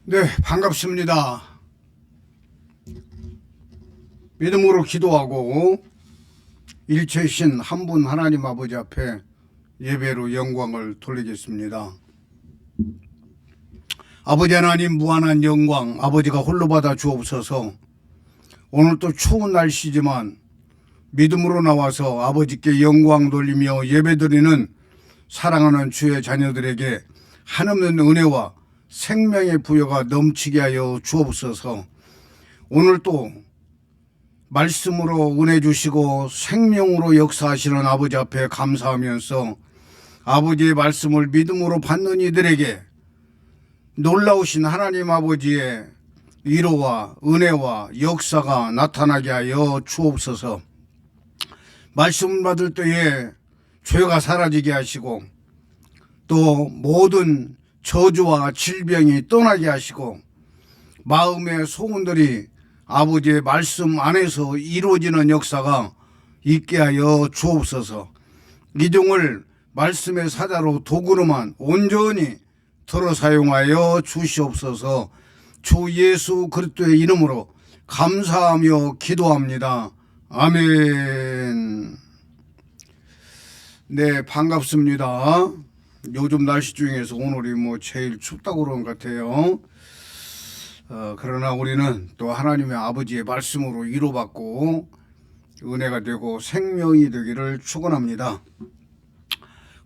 네, 반갑습니다. 믿음으로 기도하고 일체신 한 분 하나님 아버지 앞에 예배로 영광을 돌리겠습니다. 아버지 하나님 무한한 영광 아버지가 홀로 받아 주옵소서. 오늘 또 추운 날씨지만 믿음으로 나와서 아버지께 영광 돌리며 예배드리는 사랑하는 주의 자녀들에게 한없는 은혜와 생명의 부여가 넘치게 하여 주옵소서. 오늘 또 말씀으로 은혜 주시고 생명으로 역사하시는 아버지 앞에 감사하면서 아버지의 말씀을 믿음으로 받는 이들에게 놀라우신 하나님 아버지의 위로와 은혜와 역사가 나타나게 하여 주옵소서. 말씀 받을 때에 죄가 사라지게 하시고 또 모든 저주와 질병이 떠나게 하시고 마음의 소원들이 아버지의 말씀 안에서 이루어지는 역사가 있게 하여 주옵소서. 이종을 말씀의 사자로 도구로만 온전히 들어 사용하여 주시옵소서. 주 예수 그리스도의 이름으로 감사하며 기도합니다. 아멘. 네, 반갑습니다. 요즘 날씨 중에서 오늘이 제일 춥다고 그런 것 같아요. 그러나 우리는 또 하나님의 아버지의 말씀으로 위로받고 은혜가 되고 생명이 되기를 축원합니다.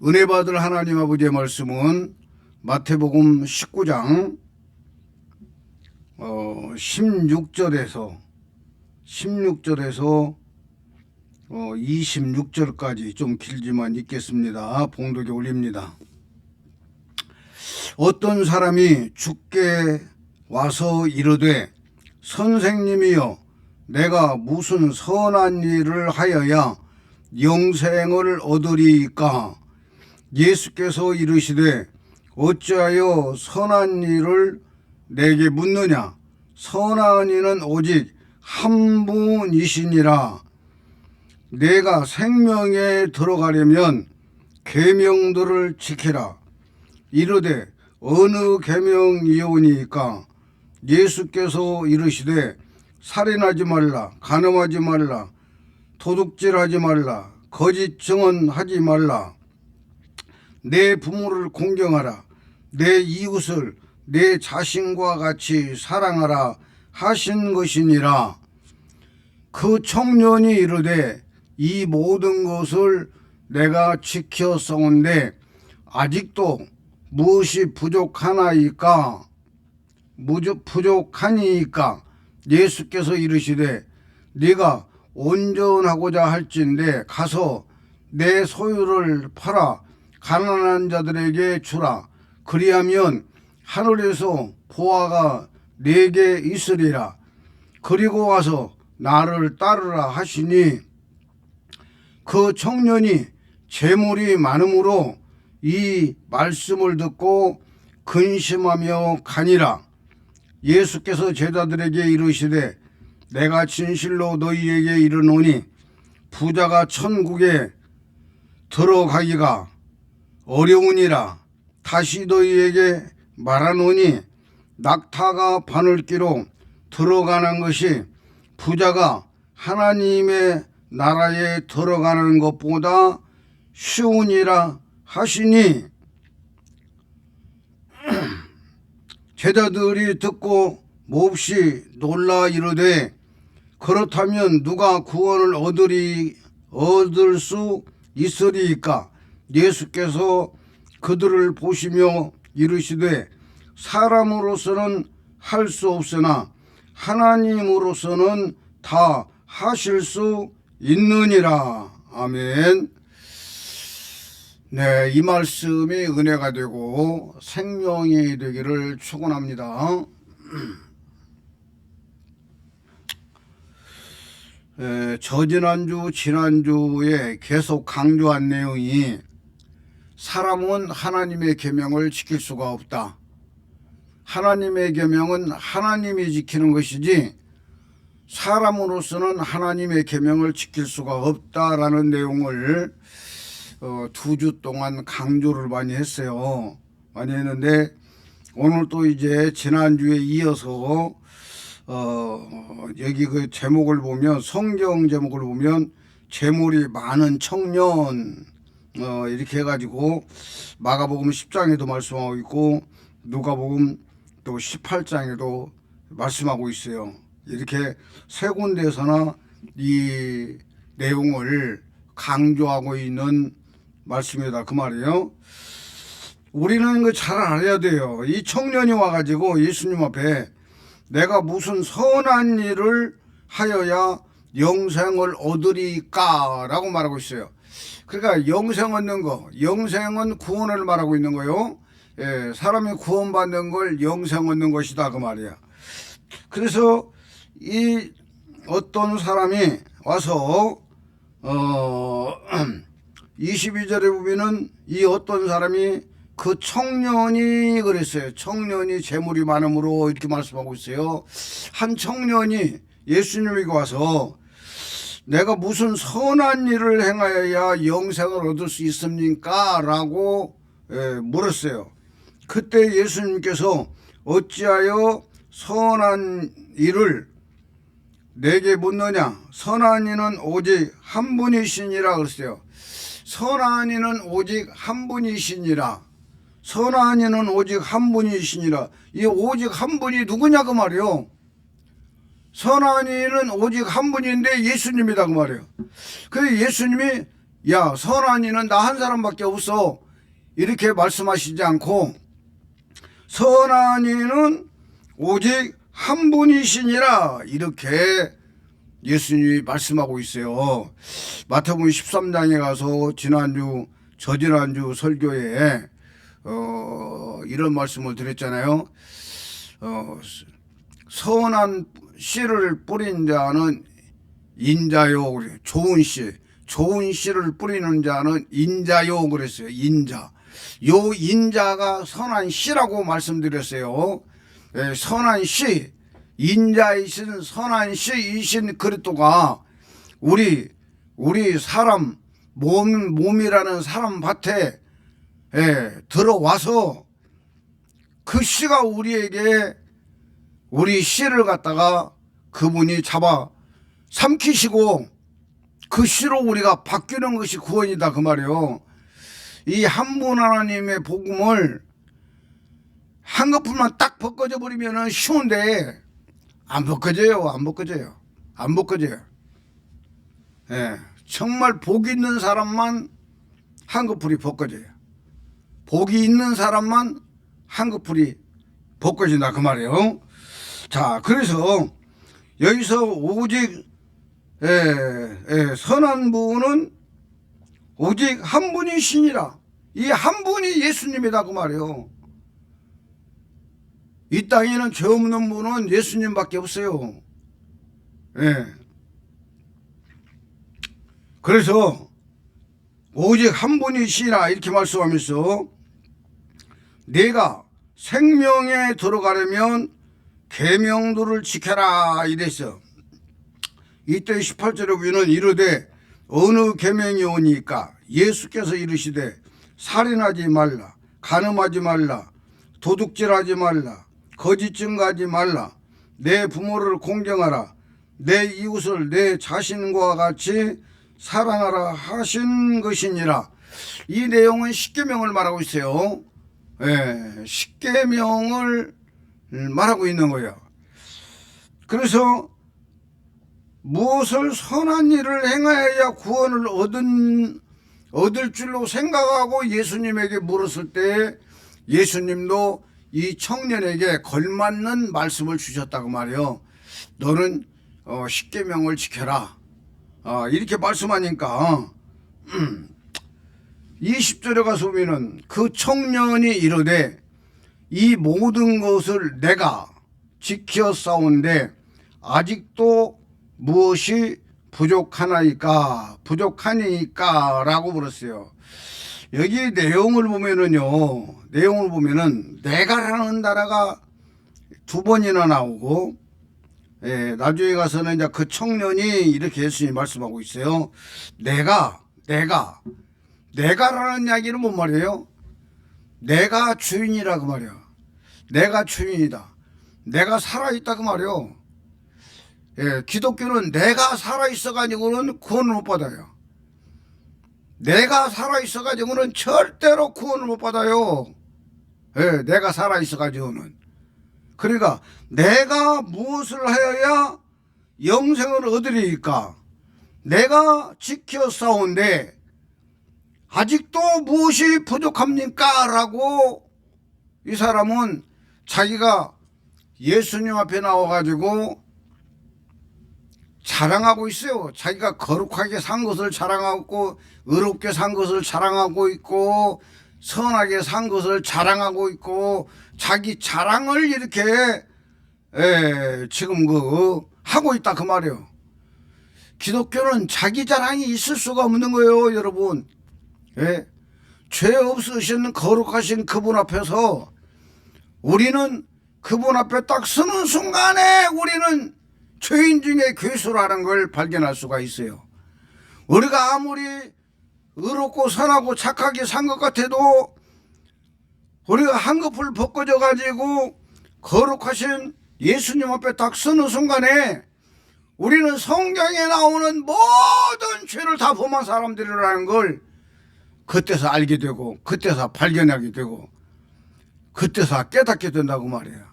은혜 받을 하나님 아버지의 말씀은 마태복음 19장 16절에서 26절까지 좀 길지만 읽겠습니다. 봉독에 올립니다. 어떤 사람이 주께 와서 이르되 선생님이여 내가 무슨 선한 일을 하여야 영생을 얻으리이까? 예수께서 이르시되 어찌하여 선한 일을 내게 묻느냐? 선한 이는 오직 한 분이시니라. 내가 생명에 들어가려면 계명들을 지키라. 이르되 어느 계명이오니까? 예수께서 이르시되 살인하지 말라, 간음하지 말라, 도둑질하지 말라, 거짓 증언하지 말라, 내 부모를 공경하라, 내 이웃을 내 자신과 같이 사랑하라 하신 것이니라. 그 청년이 이르되 이 모든 것을 내가 지켰사온데 아직도 무엇이 부족하나이까? 부족하니까? 예수께서 이르시되 네가 온전하고자 할진대 가서 내 소유를 팔아 가난한 자들에게 주라. 그리하면 하늘에서 보화가 네게 있으리라. 그리고 와서 나를 따르라 하시니 그 청년이 재물이 많으므로 이 말씀을 듣고 근심하며 가니라. 예수께서 제자들에게 이르시되 내가 진실로 너희에게 이르노니 부자가 천국에 들어가기가 어려우니라. 다시 너희에게 말하노니 낙타가 바늘기로 들어가는 것이 부자가 하나님의 나라에 들어가는 것보다 쉬우니라 하시니 제자들이 듣고 몹시 놀라 이르되 그렇다면 누가 구원을 얻을 수 있으리이까? 예수께서 그들을 보시며 이르시되 사람으로서는 할 수 없으나 하나님으로서는 다 하실 수 있느니라. 아멘. 네, 이 말씀이 은혜가 되고 생명이 되기를 축원합니다. 저지난주 지난주에 계속 강조한 내용이 사람은 하나님의 계명을 지킬 수가 없다. 하나님의 계명은 하나님이 지키는 것이지 사람으로서는 하나님의 계명을 지킬 수가 없다라는 내용을 2주 동안 강조를 많이 했어요. 많이 했는데 오늘 또 이제 지난주에 이어서 여기 그 제목을 보면, 성경 제목을 보면 재물이 많은 청년 이렇게 해가지고 마가복음 10장에도 말씀하고 있고 누가복음 또 18장에도 말씀하고 있어요. 이렇게 세 군데에서나 이 내용을 강조하고 있는 말씀이다 그 말이에요. 우리는 그 잘 알아야 돼요. 이 청년이 와가지고 예수님 앞에 내가 무슨 선한 일을 하여야 영생을 얻으리까 라고 말하고 있어요. 그러니까 영생 얻는 거, 영생은 구원을 말하고 있는 거요. 예, 사람이 구원받는 걸 영생 얻는 것이다 그 말이야. 그래서 이 어떤 사람이 와서 22절에 보면은 이 어떤 사람이 그 청년이 그랬어요. 청년이 재물이 많음으로 이렇게 말씀하고 있어요. 한 청년이 예수님에게 와서 내가 무슨 선한 일을 행하여야 영생을 얻을 수 있습니까? 라고 물었어요. 그때 예수님께서 어찌하여 선한 일을 내게 묻느냐? 선한 이는 오직 한 분이시니라 그랬어요. 선한 이는 오직 한 분이시니라. 선한 이는 오직 한 분이시니라. 이 오직 한 분이 누구냐 그 말이요. 선한 이는 오직 한 분인데 예수님이다 그 말이에요. 그래서 예수님이 야 선한 이는 나 한 사람밖에 없어 이렇게 말씀하시지 않고 선한 이는 오직 한 분이시니라 이렇게 예수님이 말씀하고 있어요. 마태복음 13장에 가서 저지난주 설교에 이런 말씀을 드렸잖아요. 선한 씨를 뿌린 자는 인자요. 좋은 씨를 뿌리는 자는 인자요 그랬어요. 인자. 요 인자가 선한 씨라고 말씀드렸어요. 선한 씨, 인자이신 선한 씨이신 그리스도가 우리 사람 몸이라는 사람 밭에 들어와서 그 씨가 우리에게 우리 씨를 갖다가 그분이 잡아 삼키시고 그 씨로 우리가 바뀌는 것이 구원이다 그 말이에요. 이 한 분 하나님의 복음을 한꺼풀만 딱 벗겨져 버리면 쉬운데 안 벗겨져요. 정말 복 있는 사람만 한꺼풀이 벗겨져요. 복이 있는 사람만 한꺼풀이 벗겨진다 그 말이에요. 자, 그래서 여기서 오직 선한 분은 오직 한 분이시니라. 이 한 분이 예수님이다 그 말이에요. 이 땅에는 죄 없는 분은 예수님밖에 없어요. 그래서 오직 한 분이시라 이렇게 말씀하면서 내가 생명에 들어가려면 계명들을 지켜라 이랬어. 이때 18절에 보면 이르되 어느 계명이 오니까 예수께서 이르시되 살인하지 말라, 간음하지 말라, 도둑질하지 말라, 거짓 증거하지 말라, 내 부모를 공경하라, 내 이웃을 내 자신과 같이 사랑하라 하신 것이니라. 이 내용은 십계명을 말하고 있어요. 십계명을 말하고 있는 거예요. 그래서 무엇을 선한 일을 행하여야 구원을 얻을 줄로 생각하고 예수님에게 물었을 때 예수님도 이 청년에게 걸맞는 말씀을 주셨다고 말이에요. 너는 십계명을 지켜라. 이렇게 말씀하니까 20절에 가서 보면은 그 청년이 이르되 이 모든 것을 내가 지켰사온데 아직도 무엇이 부족하니까 라고 물었어요. 여기 내용을 보면은 내가라는 단어가 두 번이나 나오고 나중에 가서는 이제 그 청년이 이렇게 예수님이 말씀하고 있어요. 내가라는 이야기는 뭔 말이에요? 내가 주인이라고 말이야. 내가 주인이다. 내가 살아있다 그 말이요. 예, 기독교는 내가 살아있어 가지고는 구원을 못 받아요. 내가 살아있어 가지고는 절대로 구원을 못 받아요. 예, 내가 살아있어 가지고는. 그러니까 내가 무엇을 하여야 영생을 얻으리까? 내가 지켜 싸운데 아직도 무엇이 부족합니까? 라고 이 사람은 자기가 예수님 앞에 나와가지고 자랑하고 있어요. 자기가 거룩하게 산 것을 자랑하고 의롭게 산 것을 자랑하고 있고 선하게 산 것을 자랑하고 있고 자기 자랑을 이렇게 지금 하고 있다 그 말이에요. 기독교는 자기 자랑이 있을 수가 없는 거예요, 여러분. 예? 죄 없으신 거룩하신 그분 앞에서 우리는 그분 앞에 딱 서는 순간에 우리는 죄인 중에 괴수라는 걸 발견할 수가 있어요. 우리가 아무리 의롭고 선하고 착하게 산 것 같아도 우리가 한꺼풀 벗겨져 가지고 거룩하신 예수님 앞에 딱 서는 순간에 우리는 성경에 나오는 모든 죄를 다 범한 사람들이라는 걸 그때서 알게 되고 그때서 발견하게 되고 그때서 깨닫게 된다고 말이에요.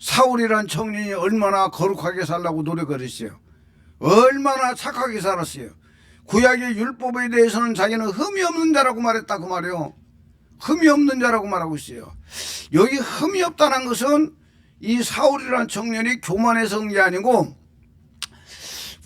사울이란 청년이 얼마나 거룩하게 살라고 노력을 했어요. 얼마나 착하게 살았어요. 구약의 율법에 대해서는 자기는 흠이 없는 자라고 말했다 그 말이에요. 흠이 없는 자라고 말하고 있어요. 여기 흠이 없다는 것은 이 사울이란 청년이 교만해서 온 게 아니고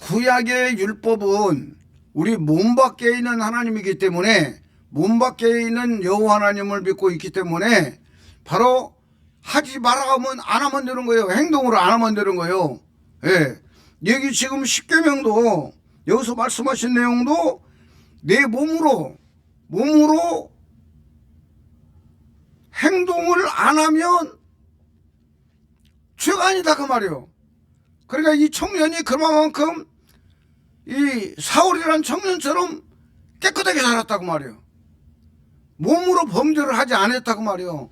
구약의 율법은 우리 몸 밖에 있는 하나님이기 때문에 몸 밖에 있는 여호와 하나님을 믿고 있기 때문에 바로 하지 말라 하면 안 하면 되는 거예요. 행동으로 안 하면 되는 거예요. 예. 여기 지금 십계명도 여기서 말씀하신 내용도 내 몸으로 행동을 안 하면 죄가 아니다 그 말이에요. 그러니까 이 청년이 그만큼 이 사울이라는 청년처럼 깨끗하게 살았다고 말이에요. 몸으로 범죄를 하지 않았다고 말이에요.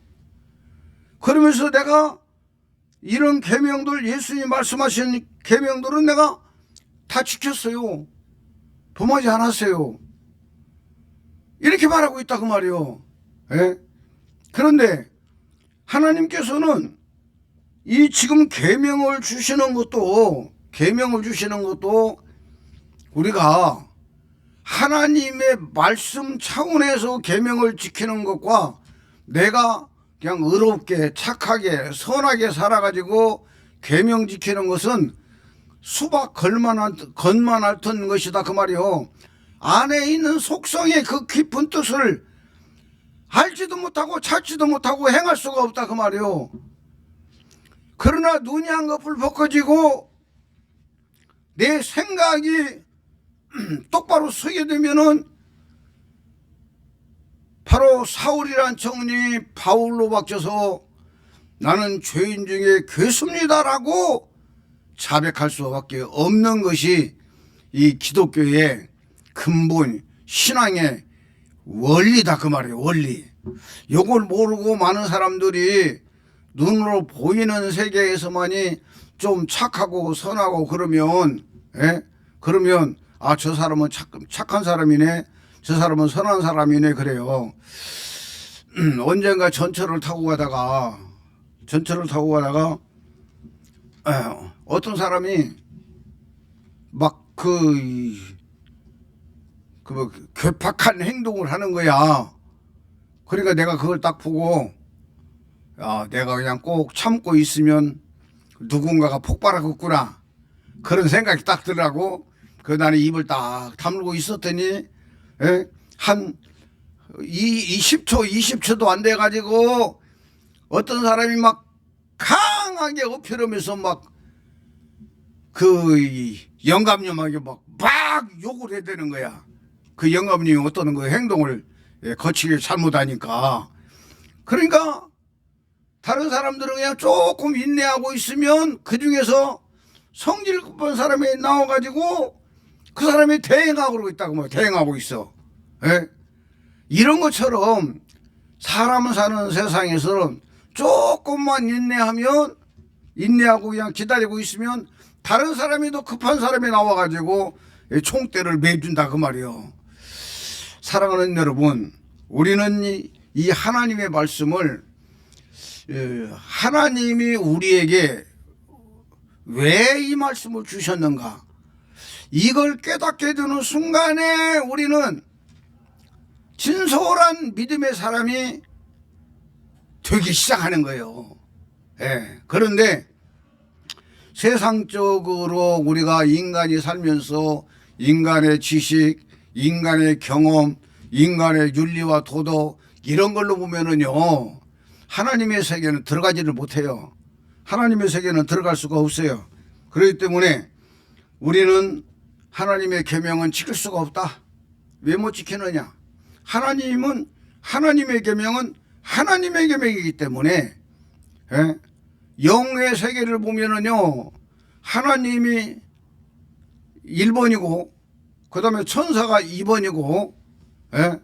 그러면서 내가 이런 계명들 예수님이 말씀하신 계명들은 내가 다 지켰어요. 범하지 않았어요. 이렇게 말하고 있다고 말이에요. 예? 그런데 하나님께서는 이 지금 계명을 주시는 것도 우리가 하나님의 말씀 차원에서 계명을 지키는 것과 내가 그냥 의롭게 착하게 선하게 살아가지고 계명 지키는 것은 수박 겉만 앓던 것이다 그 말이요. 안에 있는 속성의 그 깊은 뜻을 알지도 못하고 찾지도 못하고 행할 수가 없다 그 말이요. 그러나 눈이 한꺼풀 벗겨지고 내 생각이 똑바로 서게 되면은 바로 사울이란 청년이 바울로 바뀌어서 나는 죄인 중에 괴수입니다라고 자백할 수밖에 없는 것이 이 기독교의 근본 신앙의 원리다 그 말이에요. 원리. 이걸 모르고 많은 사람들이 눈으로 보이는 세계에서만이 좀 착하고 선하고 그러면 아, 저 사람은 착한 사람이네, 저 사람은 선한 사람이네 그래요. 언젠가 전철을 타고 가다가 어떤 사람이 막 괴팍한 행동을 하는 거야. 그러니까 내가 그걸 딱 보고 내가 그냥 꼭 참고 있으면 누군가가 폭발하겠구나 그런 생각이 딱 들더라고. 나는 입을 딱 다물고 있었더니 한 20초도 안 돼가지고 어떤 사람이 막 강하게 엎혀르면서 막 영감님에게 막 욕을 해야 되는 거야. 그 영감님이 어떤 행동을 거치게 잘못하니까. 그러니까 다른 사람들은 그냥 조금 인내하고 있으면 그 중에서 성질 급한 사람이 나와가지고 그 사람이 대행하고 있다고 뭐 대행하고 있어. 이런 것처럼 사람 사는 세상에서는 조금만 인내하고 그냥 기다리고 있으면 다른 사람이 더 급한 사람이 나와가지고 총대를 매준다 그 말이요. 사랑하는 여러분, 우리는 이 하나님의 말씀을 하나님이 우리에게 왜 이 말씀을 주셨는가, 이걸 깨닫게 되는 순간에 우리는 진솔한 믿음의 사람이 되기 시작하는 거예요. 예. 그런데 세상적으로 우리가 인간이 살면서 인간의 지식, 인간의 경험, 인간의 윤리와 도덕 이런 걸로 보면은요, 하나님의 세계는 들어가지를 못해요. 하나님의 세계는 들어갈 수가 없어요. 그렇기 때문에 우리는 하나님의 계명은 지킬 수가 없다. 왜 못 지키느냐? 하나님의 계명은 하나님의 계명이기 때문에, 예? 영의 세계를 보면은요, 하나님이 1번이고 그 다음에 천사가 2번이고, 예?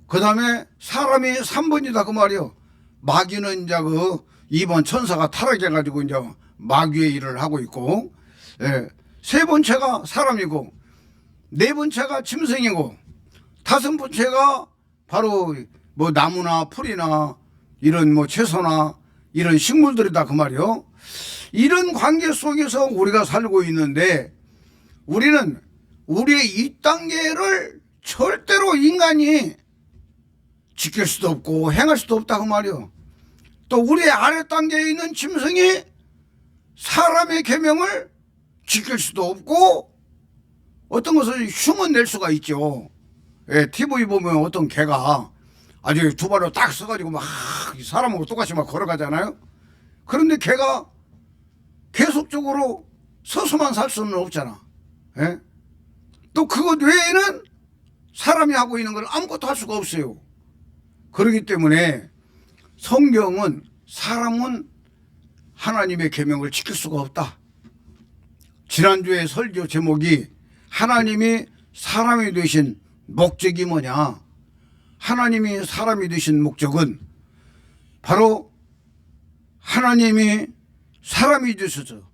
그 다음에 사람이 3번이다 그 말이요. 마귀는 이제 그 2번 천사가 타락해가지고 이제 마귀의 일을 하고 있고, 예. 세 번째가 사람이고, 네 번째가 짐승이고, 다섯 번째가 바로 뭐 나무나 풀이나 이런 뭐 채소나 이런 식물들이다 그 말이요. 이런 관계 속에서 우리가 살고 있는데, 우리는 우리의 이 단계를 절대로 인간이 지킬 수도 없고 행할 수도 없다 그 말이요. 또 우리의 아래 단계에 있는 짐승이 사람의 계명을 지킬 수도 없고 어떤 것을 흉은 낼 수가 있죠. 예, TV 보면 어떤 개가 아주 두 발로 딱 서가지고 막 사람하고 똑같이 막 걸어가잖아요. 그런데 개가 계속적으로 서서만 살 수는 없잖아. 예? 또 그것 외에는 사람이 하고 있는 걸 아무것도 할 수가 없어요. 그렇기 때문에 성경은 사람은 하나님의 계명을 지킬 수가 없다. 지난주에 설교 제목이 하나님이 사람이 되신 목적이 뭐냐. 하나님이 사람이 되신 목적은 바로 하나님이 사람이 되셔서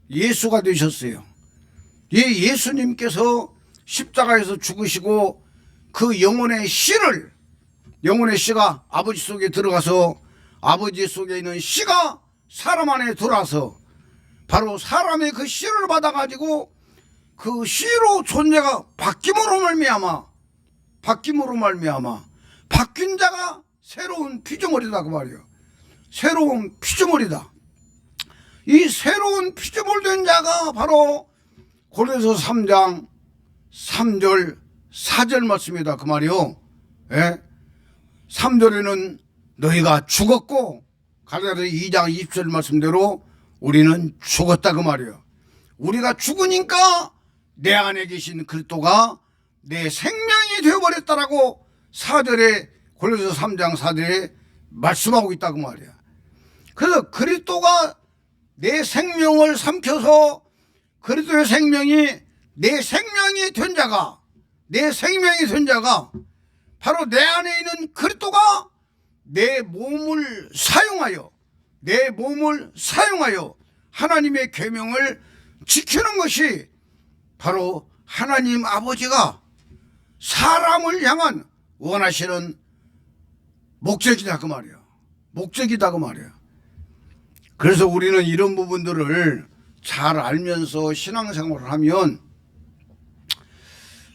예수가 되셨어요. 예수님께서 십자가에서 죽으시고 그 영혼의 씨가 아버지 속에 들어가서 아버지 속에 있는 씨가 사람 안에 들어와서 바로 사람의 그 씨를 받아가지고 그 씨로 존재가 바뀜으로 말미암아 바뀐 자가 새로운 피조물이다 그 말이에요. 새로운 피조물이다. 이 새로운 피조물 된 자가 바로 고린도서 3장 3절 4절 말씀이다 그 말이요. 예? 3절에는 너희가 죽었고, 갈라디아 2장 20절 말씀대로 우리는 죽었다 그 말이에요. 우리가 죽으니까 내 안에 계신 그리스도가 내 생명이 되어버렸다라고 4절에 고린도서 3장 4절에 말씀하고 있다 그 말이야. 그래서 그리스도가 내 생명을 삼켜서 그리스도의 생명이 내 생명이 된 자가 바로 내 안에 있는 그리스도가 내 몸을 사용하여 하나님의 계명을 지키는 것이 바로 하나님 아버지가 사람을 향한 원하시는 목적이다 그 말이야. 그래서 우리는 이런 부분들을 잘 알면서 신앙생활을 하면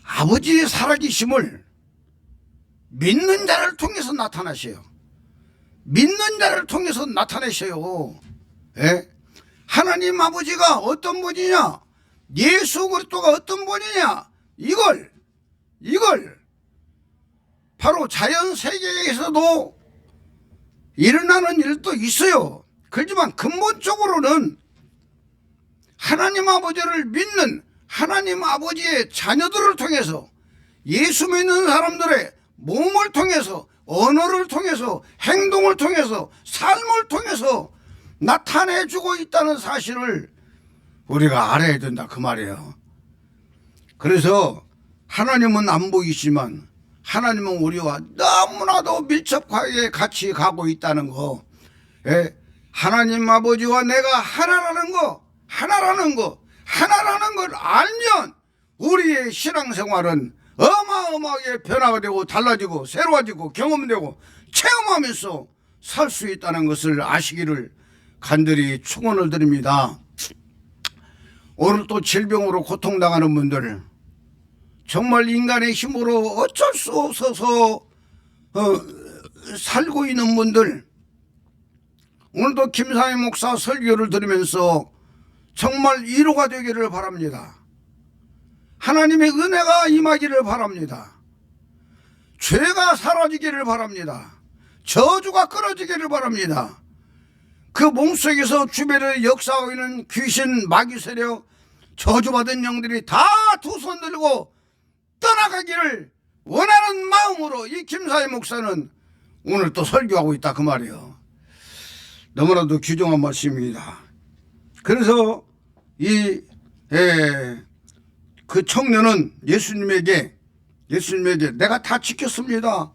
아버지의 살아계심을 믿는 자를 통해서 나타내셔요. 예? 하나님 아버지가 어떤 분이냐, 예수 그리스도가 어떤 분이냐, 이걸 바로 자연 세계에서도 일어나는 일도 있어요. 그렇지만 근본적으로는 하나님 아버지를 믿는 하나님 아버지의 자녀들을 통해서, 예수 믿는 사람들의 몸을 통해서, 언어를 통해서, 행동을 통해서, 삶을 통해서 나타내주고 있다는 사실을 우리가 알아야 된다 그 말이에요. 그래서 하나님은 안 보이지만 하나님은 우리와 너무나도 밀접하게 같이 가고 있다는 거, 예, 하나님 아버지와 내가 하나라는 걸 알면 우리의 신앙생활은 어마어마하게 변화가 되고 달라지고 새로워지고 경험되고 체험하면서 살 수 있다는 것을 아시기를 간절히 축원을 드립니다. 오늘 또 질병으로 고통당하는 분들, 정말 인간의 힘으로 어쩔 수 없어서 살고 있는 분들, 오늘도 김상희 목사 설교를 들으면서 정말 위로가 되기를 바랍니다. 하나님의 은혜가 임하기를 바랍니다. 죄가 사라지기를 바랍니다. 저주가 끊어지기를 바랍니다. 그 몸속에서 주변에 역사하고 있는 귀신, 마귀 세력, 저주받은 영들이 다 두 손 들고 떠나가기를 원하는 마음으로 이 김사희 목사는 오늘 또 설교하고 있다 그 말이에요. 너무나도 귀중한 말씀입니다. 그래서 그 청년은 예수님에게 내가 다 지켰습니다.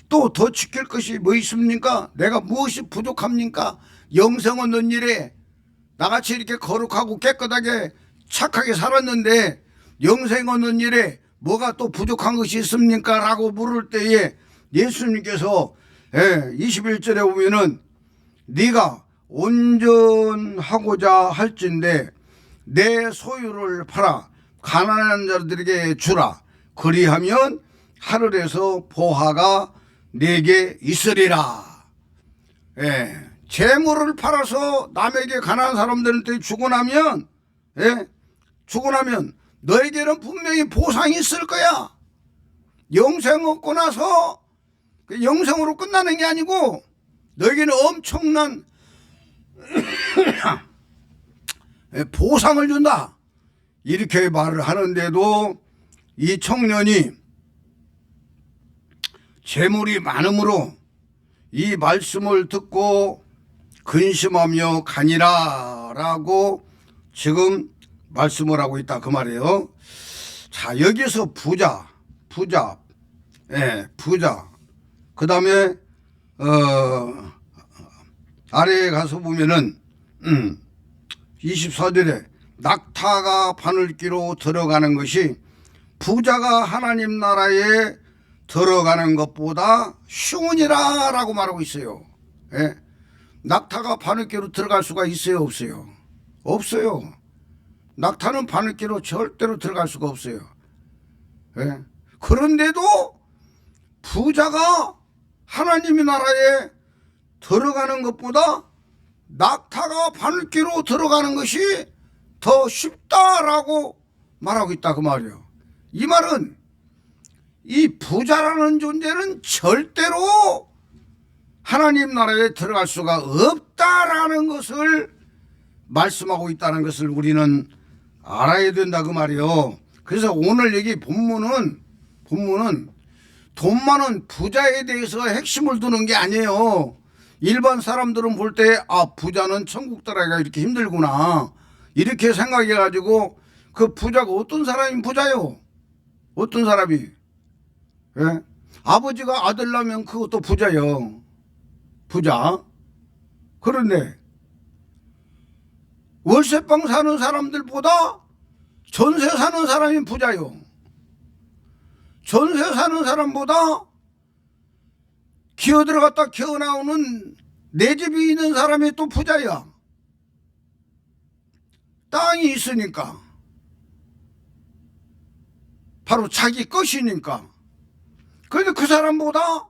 또 더 지킬 것이 뭐 있습니까? 내가 무엇이 부족합니까? 영생 얻는 일에 나같이 이렇게 거룩하고 깨끗하게 착하게 살았는데 영생 얻는 일에 뭐가 또 부족한 것이 있습니까? 라고 물을 때에 예수님께서 21절에 보면은 네가 온전하고자 할진대 내 소유를 팔아 가난한 자들에게 주라. 그리하면 하늘에서 보화가 내게 있으리라. 재물을 팔아서 남에게 가난한 사람들한테 주고 나면 너에게는 분명히 보상이 있을 거야. 영생 얻고 나서 그 영생으로 끝나는 게 아니고 너에게는 엄청난 보상을 준다. 이렇게 말을 하는데도 이 청년이 재물이 많음으로 이 말씀을 듣고 근심하며 가니라 라고 지금 말씀을 하고 있다 그 말이에요. 자, 여기서 부자 그 다음에 아래에 가서 보면은 24절에 낙타가 바늘기로 들어가는 것이 부자가 하나님 나라에 들어가는 것보다 쉬우니라 라고 말하고 있어요. 낙타가 바늘기로 들어갈 수가 있어요, 없어요? 없어요. 낙타는 바늘기로 절대로 들어갈 수가 없어요. 그런데도 부자가 하나님의 나라에 들어가는 것보다 낙타가 바늘기로 들어가는 것이 더 쉽다라고 말하고 있다 그 말이에요. 이 말은 이 부자라는 존재는 절대로 하나님 나라에 들어갈 수가 없다라는 것을 말씀하고 있다는 것을 우리는 알아야 된다 그 말이에요. 그래서 오늘 여기 본문은 돈 많은 부자에 대해서 핵심을 두는 게 아니에요. 일반 사람들은 볼 때 부자는 천국 들어가기가 이렇게 힘들구나 이렇게 생각해가지고 그 부자가 어떤 사람이 부자요? 어떤 사람이? 아버지가 아들 낳으면 그것도 부자요. 부자. 그런데 월세방 사는 사람들보다 전세 사는 사람이 부자요. 전세 사는 사람보다 기어 들어갔다 기어 나오는 내 집이 있는 사람이 또 부자야. 땅이 있으니까. 바로 자기 것이니까. 그런데 그 사람보다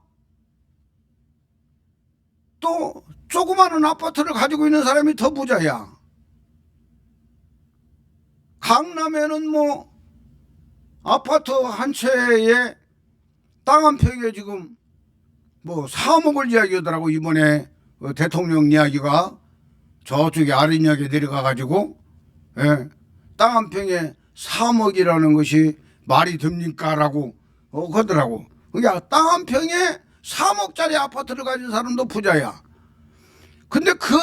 또 조그마한 아파트를 가지고 있는 사람이 더 부자야. 강남에는 뭐 아파트 한 채에 땅 한 평에 지금 뭐 3억을 이야기하더라고. 이번에 대통령 이야기가 저쪽에 아린역에 내려가 가지고 땅 한 평에 3억이라는 것이 말이 됩니까? 라고 그러더라고. 그러니까 땅 한 평에 3억짜리 아파트를 가진 사람도 부자야. 근데 그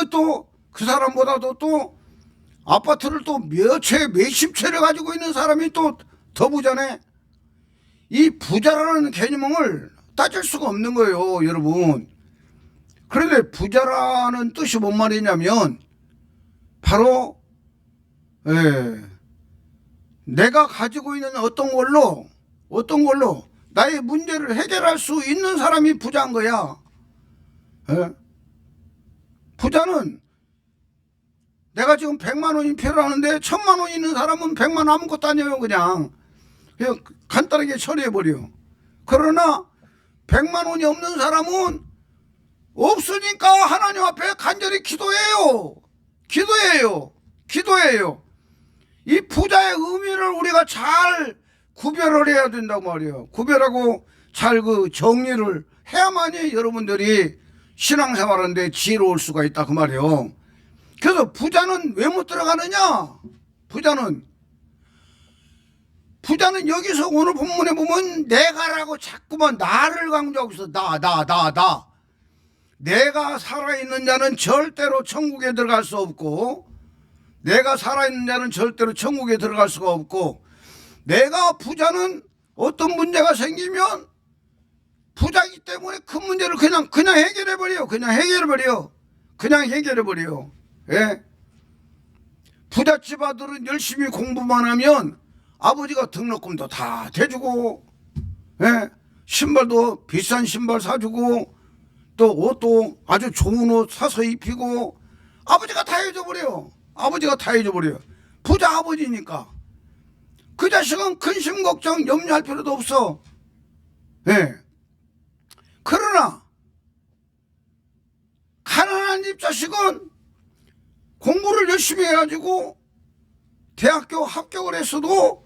사람보다도 또 아파트를 또 몇십 채를 가지고 있는 사람이 또 더 부자네. 이 부자라는 개념을 따질 수가 없는 거예요, 여러분. 그런데 부자라는 뜻이 뭔 말이냐면 바로 내가 가지고 있는 어떤 걸로 나의 문제를 해결할 수 있는 사람이 부자인 거야. 부자는 내가 지금 100만 원이 필요하는데 1000만 원 있는 사람은 100만 아무것도 아니에요. 그냥 간단하게 처리해버려. 그러나 100만 원이 없는 사람은 없으니까 하나님 앞에 간절히 기도해요. 이 부자의 의미를 우리가 잘 구별을 해야 된다고 말이에요. 구별하고 잘 정리를 해야만이 여러분들이 신앙생활하는데 지혜로울 수가 있다 그 말이에요. 그래서 부자는 왜 못 들어가느냐? 부자는 여기서 오늘 본문에 보면 내가라고 자꾸만 나를 강조하고 있어. 나. 내가 살아있는 자는 절대로 천국에 들어갈 수 없고, 내가 살아있는 자는 절대로 천국에 들어갈 수가 없고, 내가 부자는 어떤 문제가 생기면 부자이기 때문에 그 문제를 그냥 해결해버려. 예? 부잣집 아들은 열심히 공부만 하면 아버지가 등록금도 다 대주고, 예? 신발도 비싼 신발 사주고, 또 옷도 아주 좋은 옷 사서 입히고, 아버지가 다 해줘버려. 부자 아버지니까. 그 자식은 근심 걱정 염려할 필요도 없어. 예. 그러나 가난한 집 자식은 공부를 열심히 해가지고 대학교 합격을 했어도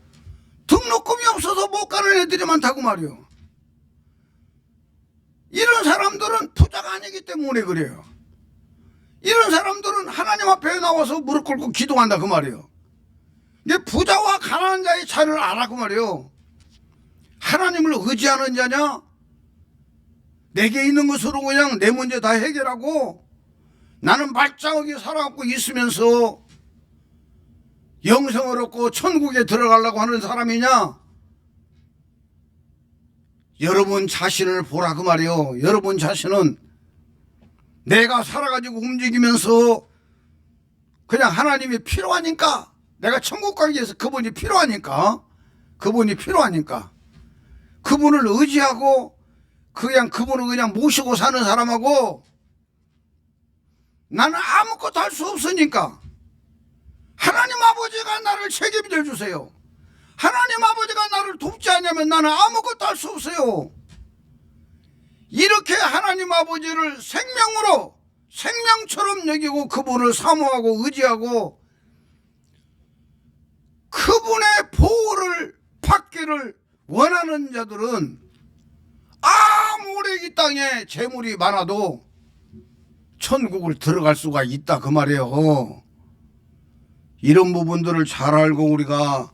등록금이 없어서 못 가는 애들이 많다고 말이요. 이런 사람들은 부자가 아니기 때문에 그래요. 이런 사람들은 하나님 앞에 나와서 무릎 꿇고 기도한다 그 말이에요. 이게 부자와 가난한 자의 차이를 알아 그 말이에요. 하나님을 의지하는 자냐, 내게 있는 것으로 그냥 내 문제 다 해결하고 나는 말짱하게 살아갖고 있으면서 영생을 얻고 천국에 들어가려고 하는 사람이냐? 여러분 자신을 보라 그 말이에요. 여러분 자신은 내가 살아가지고 움직이면서 그냥 하나님이 필요하니까, 내가 천국 가기 위해서 그분이 필요하니까 그분을 의지하고 그분을 그냥 모시고 사는 사람하고, 나는 아무것도 할 수 없으니까 하나님 아버지가 나를 책임져 주세요. 하나님 아버지가 나를 돕지 않으면 나는 아무것도 할 수 없어요. 이렇게 하나님 아버지를 생명처럼 여기고 그분을 사모하고 의지하고 그분의 보호를 받기를 원하는 자들은 아무리 이 땅에 재물이 많아도 천국을 들어갈 수가 있다 그 말이에요. 이런 부분들을 잘 알고 우리가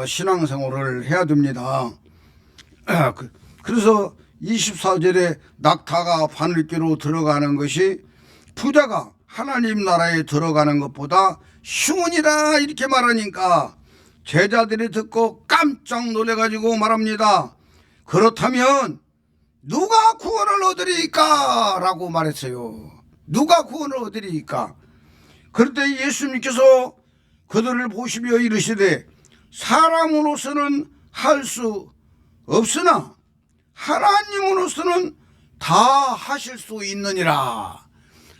신앙생활을 해야 됩니다. 그래서 24절에 낙타가 바늘귀로 들어가는 것이 부자가 하나님 나라에 들어가는 것보다 쉬우니라 이렇게 말하니까 제자들이 듣고 깜짝 놀래가지고 말합니다. 그렇다면 누가 구원을 얻으리까? 라고 말했어요. 누가 구원을 얻으리까? 그럴 때 예수님께서 그들을 보시며 이르시되 사람으로서는 할 수 없으나 하나님으로서는 다 하실 수 있느니라.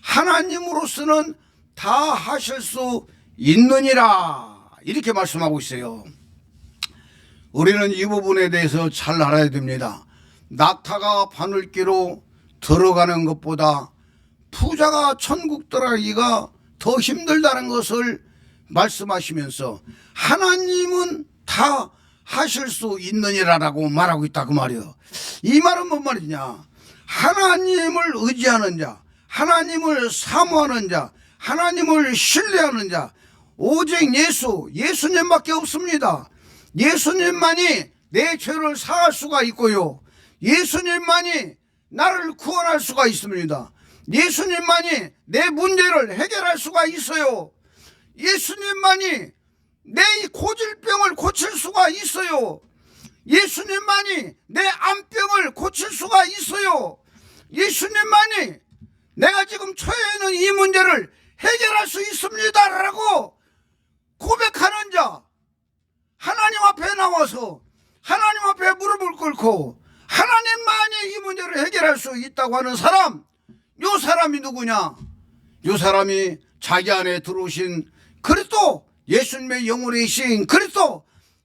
하나님으로서는 다 하실 수 있느니라. 이렇게 말씀하고 있어요. 우리는 이 부분에 대해서 잘 알아야 됩니다. 낙타가 바늘귀로 들어가는 것보다 부자가 천국 들어가기가 더 힘들다는 것을 말씀하시면서 하나님은 다 하실 수 있느니라라고 말하고 있다 그 말이에요. 이 말은 뭔 말이냐? 하나님을 의지하는 자, 하나님을 사모하는 자, 하나님을 신뢰하는 자, 오직 예수님밖에 없습니다. 예수님만이 내 죄를 사할 수가 있고요, 예수님만이 나를 구원할 수가 있습니다. 예수님만이 내 문제를 해결할 수가 있어요. 예수님만이 내 고질병을 고칠 수가 있어요. 예수님만이 내 암병을 고칠 수가 있어요. 예수님만이 내가 지금 처해 있는 이 문제를 해결할 수 있습니다라고 고백하는 자, 하나님 앞에 나와서 하나님 앞에 무릎을 꿇고 하나님만이 이 문제를 해결할 수 있다고 하는 사람, 요 사람이 누구냐? 요 사람이 자기 안에 들어오신 그리스도, 예수님의 영혼의 신 그리스도,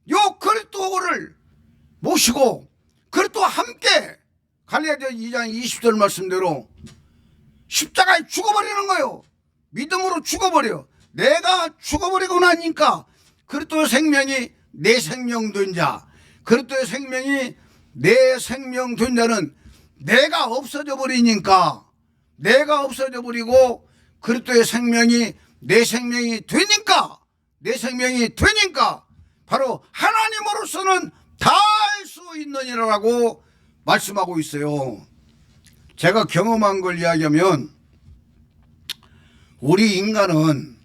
요 그리스도를 모시고 그리스도와 함께 갈라디아 2장 20절 말씀대로 십자가에 죽어버리는 거예요. 믿음으로 죽어버려. 내가 죽어버리고 나니까 그리스도의 생명이 내 생명 된 자, 그리스도의 생명이 내 생명 된 자는 내가 없어져 버리니까, 내가 없어져 버리고 그리스도의 생명이 내 생명이 되니까, 내 생명이 되니까 바로 하나님으로서는 다 할 수 있느니라고 말씀하고 있어요. 제가 경험한 걸 이야기하면 우리 인간은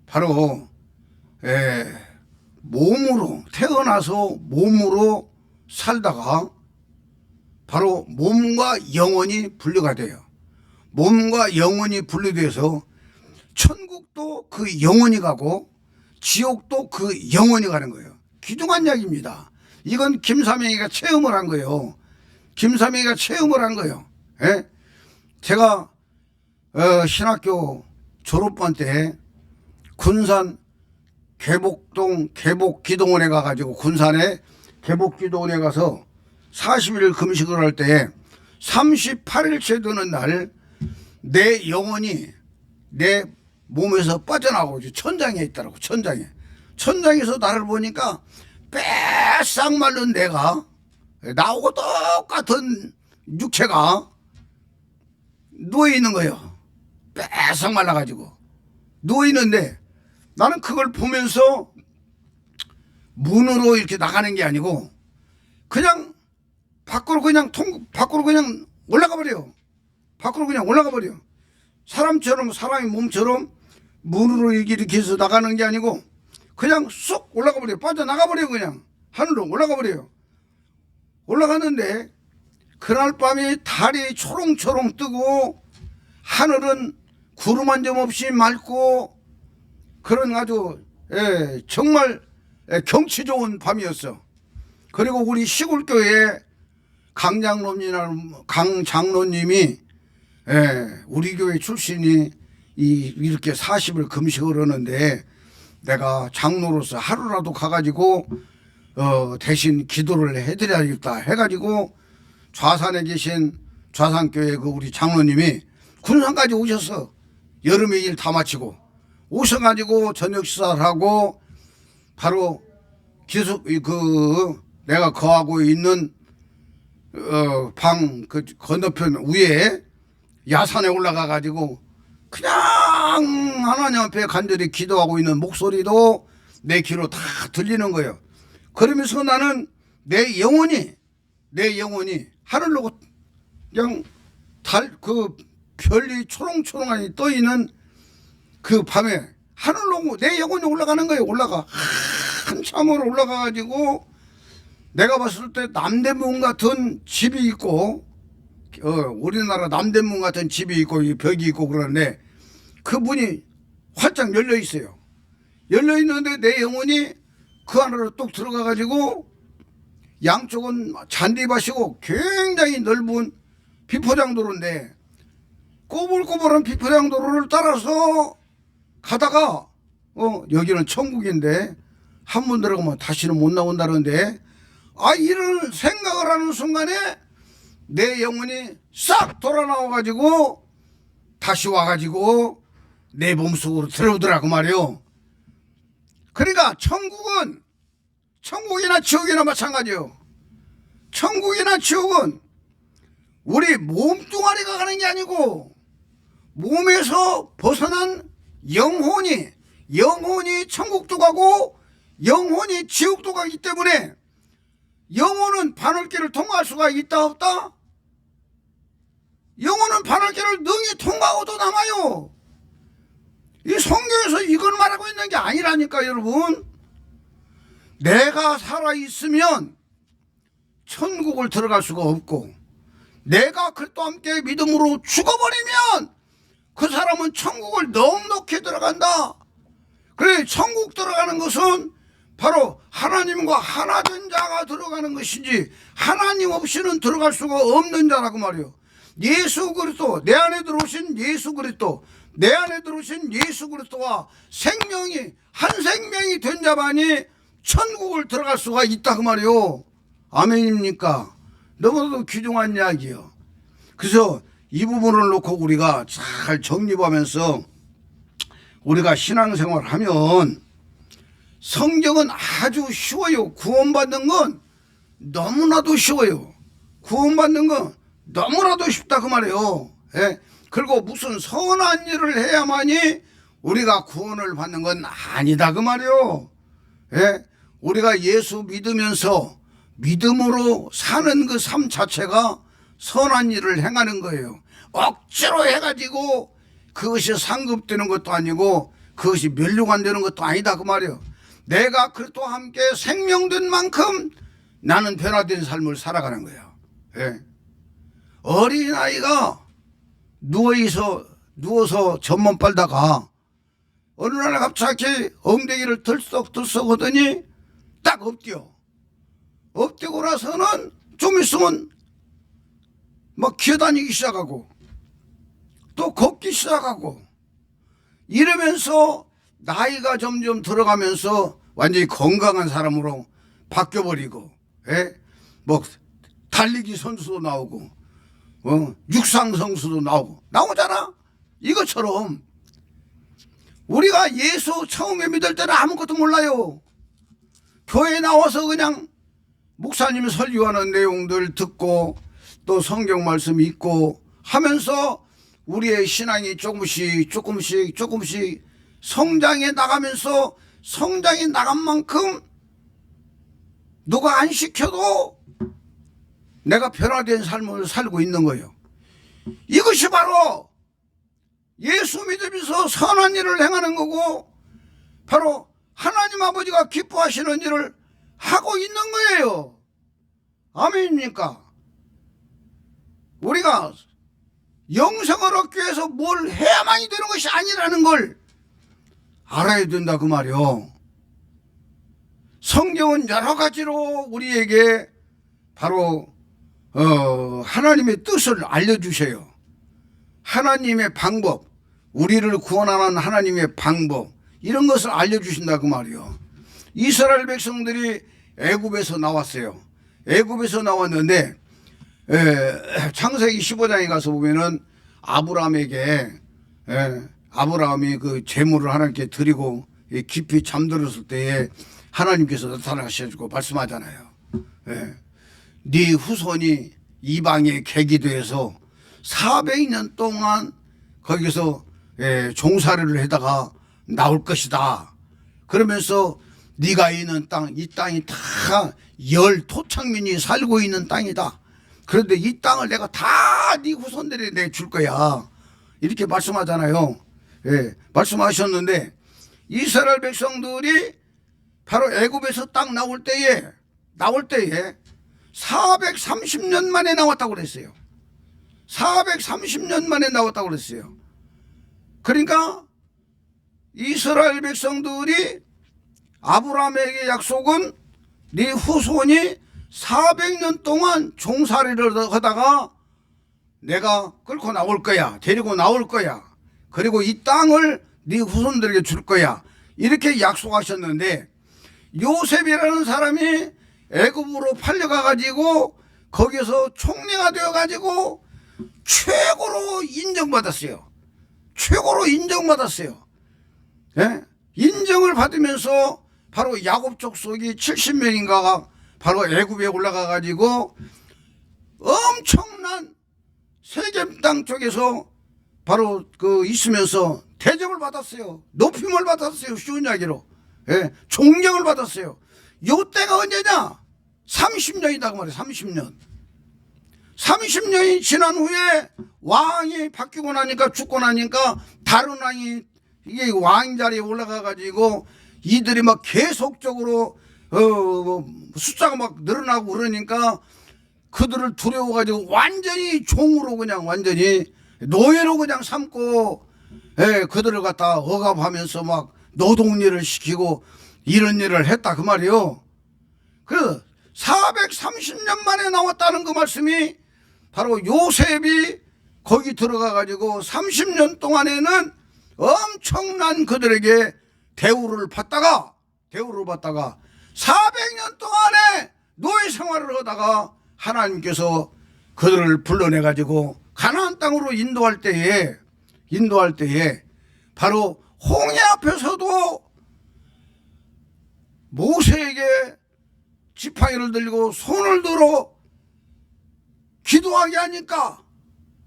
바로 몸으로 태어나서 몸으로 살다가 바로 몸과 영혼이 분리가 돼요. 몸과 영혼이 분리돼서 천국도 그 영혼이 가고 지옥도 그 영혼이 가는 거예요. 귀중한 이야기입니다. 이건 김삼영이가 체험을 한 거예요. 김삼영이가 체험을 한 거예요. 예? 제가 신학교 졸업반 때 군산 계복동 계복기도원에 가가지고, 군산에 계복기도원에 가서 40일 금식을 할 때 38일째 되는 날 내 영혼이 내 몸에서 빠져나오고 천장에 있더라고. 천장에서 나를 보니까 빼싹 마른 내가, 나하고 똑같은 육체가 누워있는 거예요. 빼싹 말라가지고 누워있는데 나는 그걸 보면서 문으로 이렇게 나가는 게 아니고 그냥 밖으로 그냥 올라가 버려요. 밖으로 그냥 올라가 버려. 사람처럼, 사람의 몸처럼 문으로 이렇게 해서 나가는 게 아니고 그냥 쑥 올라가 버려요. 빠져나가 버려요. 그냥 하늘로 올라가 버려요. 올라갔는데 그날 밤에 달이 초롱초롱 뜨고 하늘은 구름 한 점 없이 맑고 그런 아주 정말 경치 좋은 밤이었어. 그리고 우리 시골교회 강 장로님이 우리 교회 출신이 이렇게 40을 금식을 하는데 내가 장로로서 하루라도 가가지고 대신 기도를 해드려야겠다 해가지고 좌산에 계신 좌산교회 그 우리 장로님이 군산까지 오셨어. 여름의 일 다 마치고 오셔가지고 저녁 식사를 하고 바로 내가 거하고 있는 방 그 건너편 위에 야산에 올라가가지고 그냥 하나님 앞에 간절히 기도하고 있는 목소리도 내 귀로 다 들리는 거예요. 그러면서 나는 내 영혼이 하늘로 그냥 그 별이 초롱초롱하니 떠있는 그 밤에 하늘로 내 영혼이 올라가는 거예요. 한참으로 올라가가지고 내가 봤을 때 남대문 같은 집이 있고, 우리나라 남대문 같은 집이 있고 벽이 있고 그러는데 그 문이 활짝 열려 있어요. 열려 있는데 내 영혼이 그 안으로 뚝 들어가가지고 양쪽은 잔디밭이고 굉장히 넓은 비포장도로인데 꼬불꼬불한 비포장도로를 따라서 가다가 여기는 천국인데 한 번 들어가면 다시는 못 나온다는데 이런 생각을 하는 순간에 내 영혼이 싹 돌아 나와가지고 다시 와가지고 내 몸속으로 들어오더라고 말이요. 그러니까 천국이나 지옥이나 마찬가지요. 천국이나 지옥은 우리 몸뚱아리가 가는 게 아니고 몸에서 벗어난 영혼이 천국도 가고 영혼이 지옥도 가기 때문에 영혼은 바늘길을 통과할 수가 있다 없다? 영혼은 바늘길을 능히 통과하고도 남아요. 이 성경에서 이걸 말하고 있는 게 아니라니까 여러분. 내가 살아있으면 천국을 들어갈 수가 없고 내가 그리스도와 함께 믿음으로 죽어버리면 그 사람은 천국을 넉넉히 들어간다. 그래, 천국 들어가는 것은 바로 하나님과 하나 된 자가 들어가는 것이지 하나님 없이는 들어갈 수가 없는 자라고 말이요. 예수 그리스도, 내 안에 들어오신 예수 그리스도, 내 안에 들어오신 예수 그리스도와 생명이 한 생명이 된 자만이 천국을 들어갈 수가 있다 그 말이요. 아멘입니까? 너무나도 귀중한 이야기요. 그래서 이 부분을 놓고 우리가 잘 정립하면서 우리가 신앙생활을 하면 성경은 아주 쉬워요. 구원받는 건 너무나도 쉬워요. 구원받는 건 너무나도 쉽다 그 말이에요. 예? 그리고 무슨 선한 일을 해야만이 우리가 구원을 받는 건 아니다 그 말이에요. 예? 우리가 예수 믿으면서 믿음으로 사는 그 삶 자체가 선한 일을 행하는 거예요. 억지로 해가지고 그것이 상급되는 것도 아니고 그것이 면류관되는 것도 아니다 그 말이에요. 내가 그리스도와 함께 생명된 만큼 나는 변화된 삶을 살아가는 거예요. 예. 어린아이가 누워서 젖만 빨다가 어느 날 갑자기 엉덩이를 들썩들썩 하더니 딱 엎드려. 엎드리고 나서는 좀 있으면 막 기어다니기 시작하고 또 걷기 시작하고 이러면서 나이가 점점 들어가면서 완전히 건강한 사람으로 바뀌어버리고, 예? 뭐 달리기 선수도 나오고 육상 선수도 나오잖아. 이것처럼 우리가 예수 처음에 믿을 때는 아무것도 몰라요. 교회에 나와서 그냥 목사님 설교하는 내용들 듣고 또 성경 말씀 읽고 하면서 우리의 신앙이 조금씩 성장해 나가면서 성장해 나간 만큼 누가 안 시켜도 내가 변화된 삶을 살고 있는 거예요. 이것이 바로 예수 믿으면서 선한 일을 행하는 거고 바로 하나님 아버지가 기뻐하시는 일을 하고 있는 거예요. 아멘입니까? 우리가 영생을 얻기 위해서 뭘 해야만이 되는 것이 아니라는 걸 알아야 된다 그 말이요. 성경은 여러 가지로 우리에게 바로 하나님의 뜻을 알려주세요. 하나님의 방법, 우리를 구원하는 하나님의 방법, 이런 것을 알려주신다 그 말이요. 이스라엘 백성들이 애굽에서 나왔어요. 애굽에서 나왔는데 창세기 15장에 가서 보면은 아브라함에게 아브라함이 그 제물을 하나님께 드리고 깊이 잠들었을 때에 하나님께서 나타나셔가지고 말씀하잖아요. 네 후손이 이방의 객이 되어서 400년 동안 거기서 종살이를 하다가 나올 것이다. 그러면서 네가 있는 땅, 이 땅이 다 열 토착민이 살고 있는 땅이다. 그런데 이 땅을 내가 다 네 후손들이 내줄 거야. 이렇게 말씀하잖아요. 말씀하셨는데 이스라엘 백성들이 바로 애굽에서 딱 나올 때에 430년 만에 나왔다고 그랬어요. 430년 만에 나왔다고 그랬어요. 그러니까 이스라엘 백성들이 아브라함에게 약속은 네 후손이 400년 동안 종살이를 하다가 내가 끌고 나올 거야. 데리고 나올 거야. 그리고 이 땅을 네 후손들에게 줄 거야. 이렇게 약속하셨는데 요셉이라는 사람이 애굽으로 팔려가가지고 거기서 총리가 되어가지고 최고로 인정받았어요. 최고로 인정받았어요. 인정을 받으면서 바로 야곱 족속이 70명인가가 바로 애굽에 올라가가지고 엄청난 세겜 땅 쪽에서 바로 그 있으면서 대접을 받았어요. 높임을 받았어요. 쉬운 이야기로. 존경을 받았어요. 요때가 언제냐? 30년이다 그 말이에요. 30년. 30년이 지난 후에 왕이 바뀌고 나니까 죽고 나니까 다른 왕이 이게 왕 자리에 올라가 가지고 이들이 막 계속적으로 숫자가 막 늘어나고 그러니까 그들을 두려워가지고 완전히 종으로 그냥 완전히 노예로 그냥 삼고, 예, 그들을 갖다 억압하면서 막 노동일을 시키고 이런 일을 했다 그 말이요. 그래서 430년 만에 나왔다는 그 말씀이 바로 요셉이 거기 들어가 가지고 30년 동안에는 엄청난 그들에게 대우를 받다가 400년 동안에 노예 생활을 하다가 하나님께서 그들을 불러내 가지고 가나안 땅으로 인도할 때에 바로 홍해 앞에서도 모세에게 지팡이를 들고 손을 들어 기도하게 하니까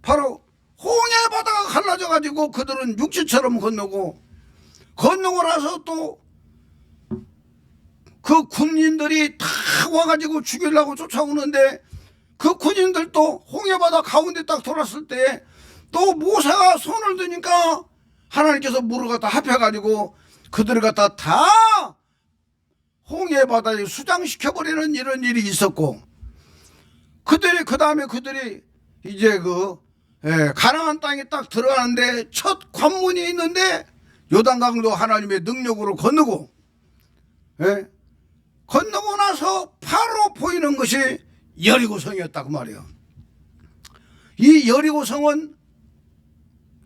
바로 홍해 바다가 갈라져 가지고 그들은 육지처럼 건너고 나서 또 그 군인들이 다 와가지고 죽이려고 쫓아오는데 그 군인들도 홍해 바다 가운데 딱 돌았을 때 또 모세가 손을 드니까 하나님께서 물을 갖다 합해가지고 그들을 갖다 다 홍해 바다에 수장시켜버리는 이런 일이 있었고, 그 다음에 그들이 이제 가나안 땅에 딱 들어가는데 첫 관문이 있는데 요단강도 하나님의 능력으로 건너고, 예? 건너고 나서 바로 보이는 것이 여리고성이었다 그 말이에요. 이 여리고성은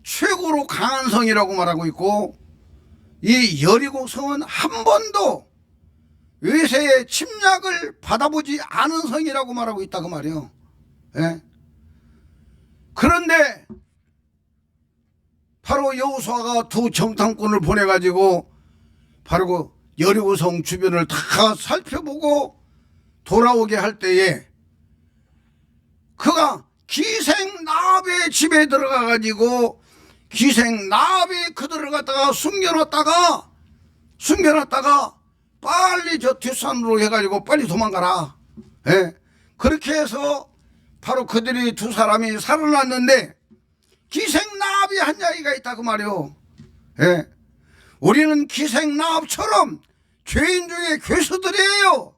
최고로 강한 성이라고 말하고 있고, 이 여리고성은 한 번도 외세의 침략을 받아보지 않은 성이라고 말하고 있다 그 말이에요. 예? 그런데 바로 여호수아가 두 정탐꾼을 보내가지고 바로 그 여리고성 주변을 다 살펴보고 돌아오게 할 때에 그가 기생나합의 집에 들어가가지고 기생나합이 그들을 갖다가 숨겨놨다가 빨리 저 뒷산으로 해가지고 빨리 도망가라. 예? 그렇게 해서 바로 그들이 두 사람이 살아났는데 기생나합이 한 이야기가 있다 그 말이요. 예? 우리는 기생나합처럼 죄인 중에 괴수들이에요.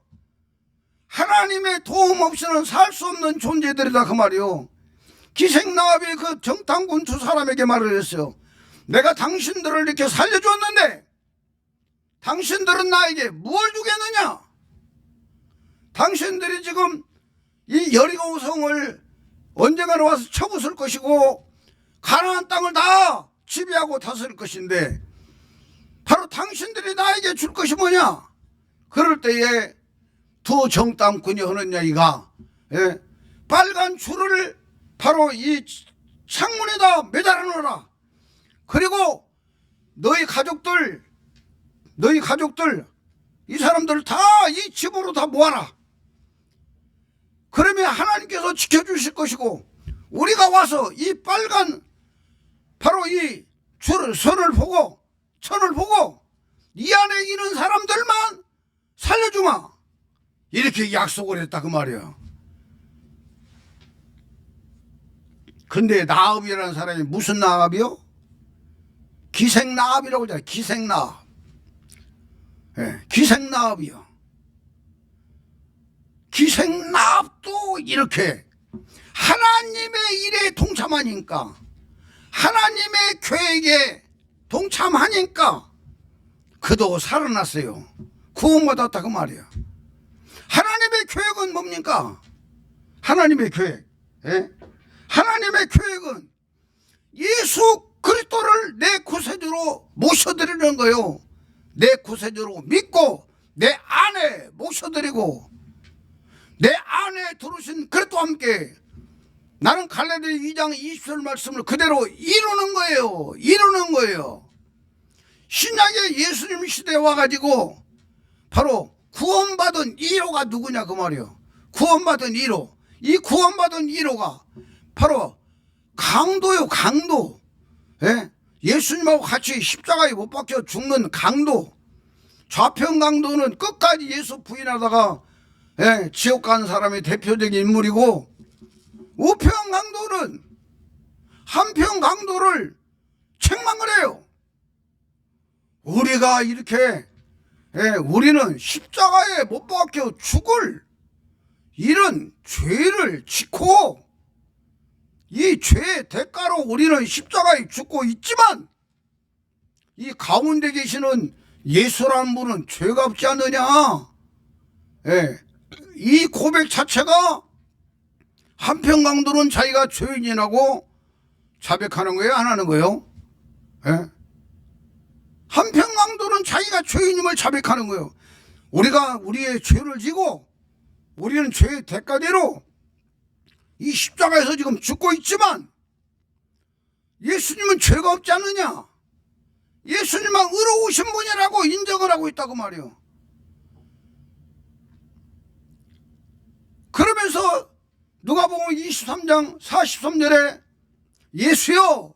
하나님의 도움 없이는 살 수 없는 존재들이다 그 말이요. 기생나합이 그 정탐꾼 두 사람에게 말을 했어요. 내가 당신들을 이렇게 살려줬는데 당신들은 나에게 무엇을 주겠느냐? 당신들이 지금 이 여리고성을 언젠가는 와서 쳐부술 것이고 가나안 땅을 다 지배하고 다스릴 것인데 바로 당신들이 나에게 줄 것이 뭐냐? 그럴 때에 두 정탐꾼이 하는 이야기가, 예, 빨간 줄을 바로 이 창문에다 매달아 놓아라. 그리고 너희 가족들 이 사람들 다 이 집으로 다 모아라. 그러면 하나님께서 지켜주실 것이고 우리가 와서 이 빨간 바로 이 선을 보고 이 안에 있는 사람들만 살려주마. 이렇게 약속을 했다 그 말이에요. 근데 나합이라는 사람이 무슨 나합이요? 기생나합이라고 하잖아요. 기생나합. 예, 기생나합이요. 기생나합도 이렇게 하나님의 일에 동참하니까, 하나님의 계획에 동참하니까 그도 살아났어요. 구원받았다 그 말이에요. 하나님의 계획은 뭡니까? 하나님의 계획, 예? 하나님의 계획은 예수 그리스도를 내 구세주로 모셔드리는 거예요. 내 구세주로 믿고 내 안에 모셔드리고 내 안에 들으신 그리스도와 함께 나는 갈라디아 2장 20절 말씀을 그대로 이루는 거예요. 신약의 예수님 시대에 와가지고 바로 구원받은 1호가 누구냐 그 말이에요. 구원받은 1호. 이 구원받은 1호가 바로 강도요, 강도. 예? 예수님하고 같이 십자가에 못 박혀 죽는 강도. 좌편 강도는 끝까지 예수 부인하다가, 예, 지옥 가는 사람의 대표적인 인물이고, 우편 강도는 한편 강도를 책망을 해요. 우리가 이렇게, 예, 우리는 십자가에 못 박혀 죽을 이런 죄를 짓고 이 죄의 대가로 우리는 십자가에 죽고 있지만 이 가운데 계시는 예수라는 분은 죄가 없지 않느냐. 예. 이 고백 자체가 한편 강도는 자기가 죄인이라고 자백하는 거예요, 안 하는 거예요? 예? 한편 강도는 자기가 죄인임을 자백하는 거예요. 우리가 우리의 죄를 지고 우리는 죄의 대가대로 이 십자가에서 지금 죽고 있지만 예수님은 죄가 없지 않느냐. 예수님은 의로우신 분이라고 인정을 하고 있다고 말이에요. 그러면서 누가복음 23장 43절에 예수여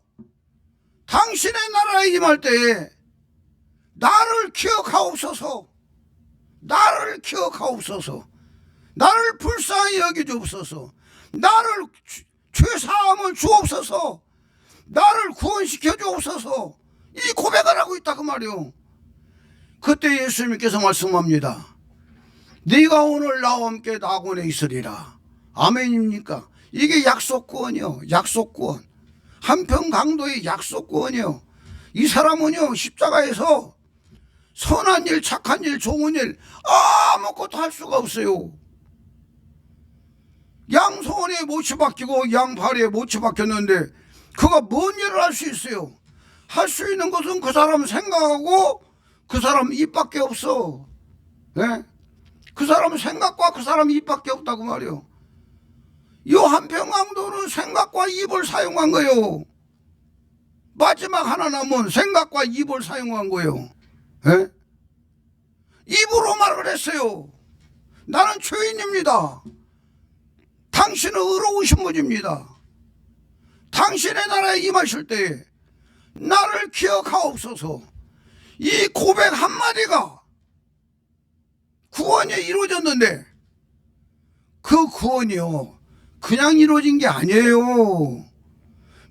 당신의 나라에 임할 때에 나를 기억하옵소서, 나를 기억하옵소서, 나를 불쌍히 여겨주옵소서, 나를 죄사함을 주옵소서, 나를 구원시켜 주옵소서, 이 고백을 하고 있다 그 말이요. 그때 예수님께서 말씀합니다. 네가 오늘 나와 함께 낙원에 있으리라. 아멘입니까? 이게 약속구원이요. 약속구원. 한편 강도의 약속구원이요. 이 사람은요 십자가에서 선한 일, 착한 일, 좋은 일 아무것도 할 수가 없어요. 양손에 못이 박히고 양팔에 못이 박혔는데 그가 뭔 일을 할 수 있어요? 할 수 있는 것은 그 사람 생각하고 그 사람 입밖에 없어. 네? 그 사람 생각과 그 사람 입밖에 없다고 말이요. 이 한편 강도는 생각과 입을 사용한 거예요. 마지막 하나 남은 생각과 입을 사용한 거예요. 네? 입으로 말을 했어요. 나는 죄인입니다. 당신은 의로우신 분입니다. 당신의 나라에 임하실 때에 나를 기억하옵소서. 이 고백 한마디가 구원이 이루어졌는데 그 구원이요 그냥 이루어진 게 아니에요.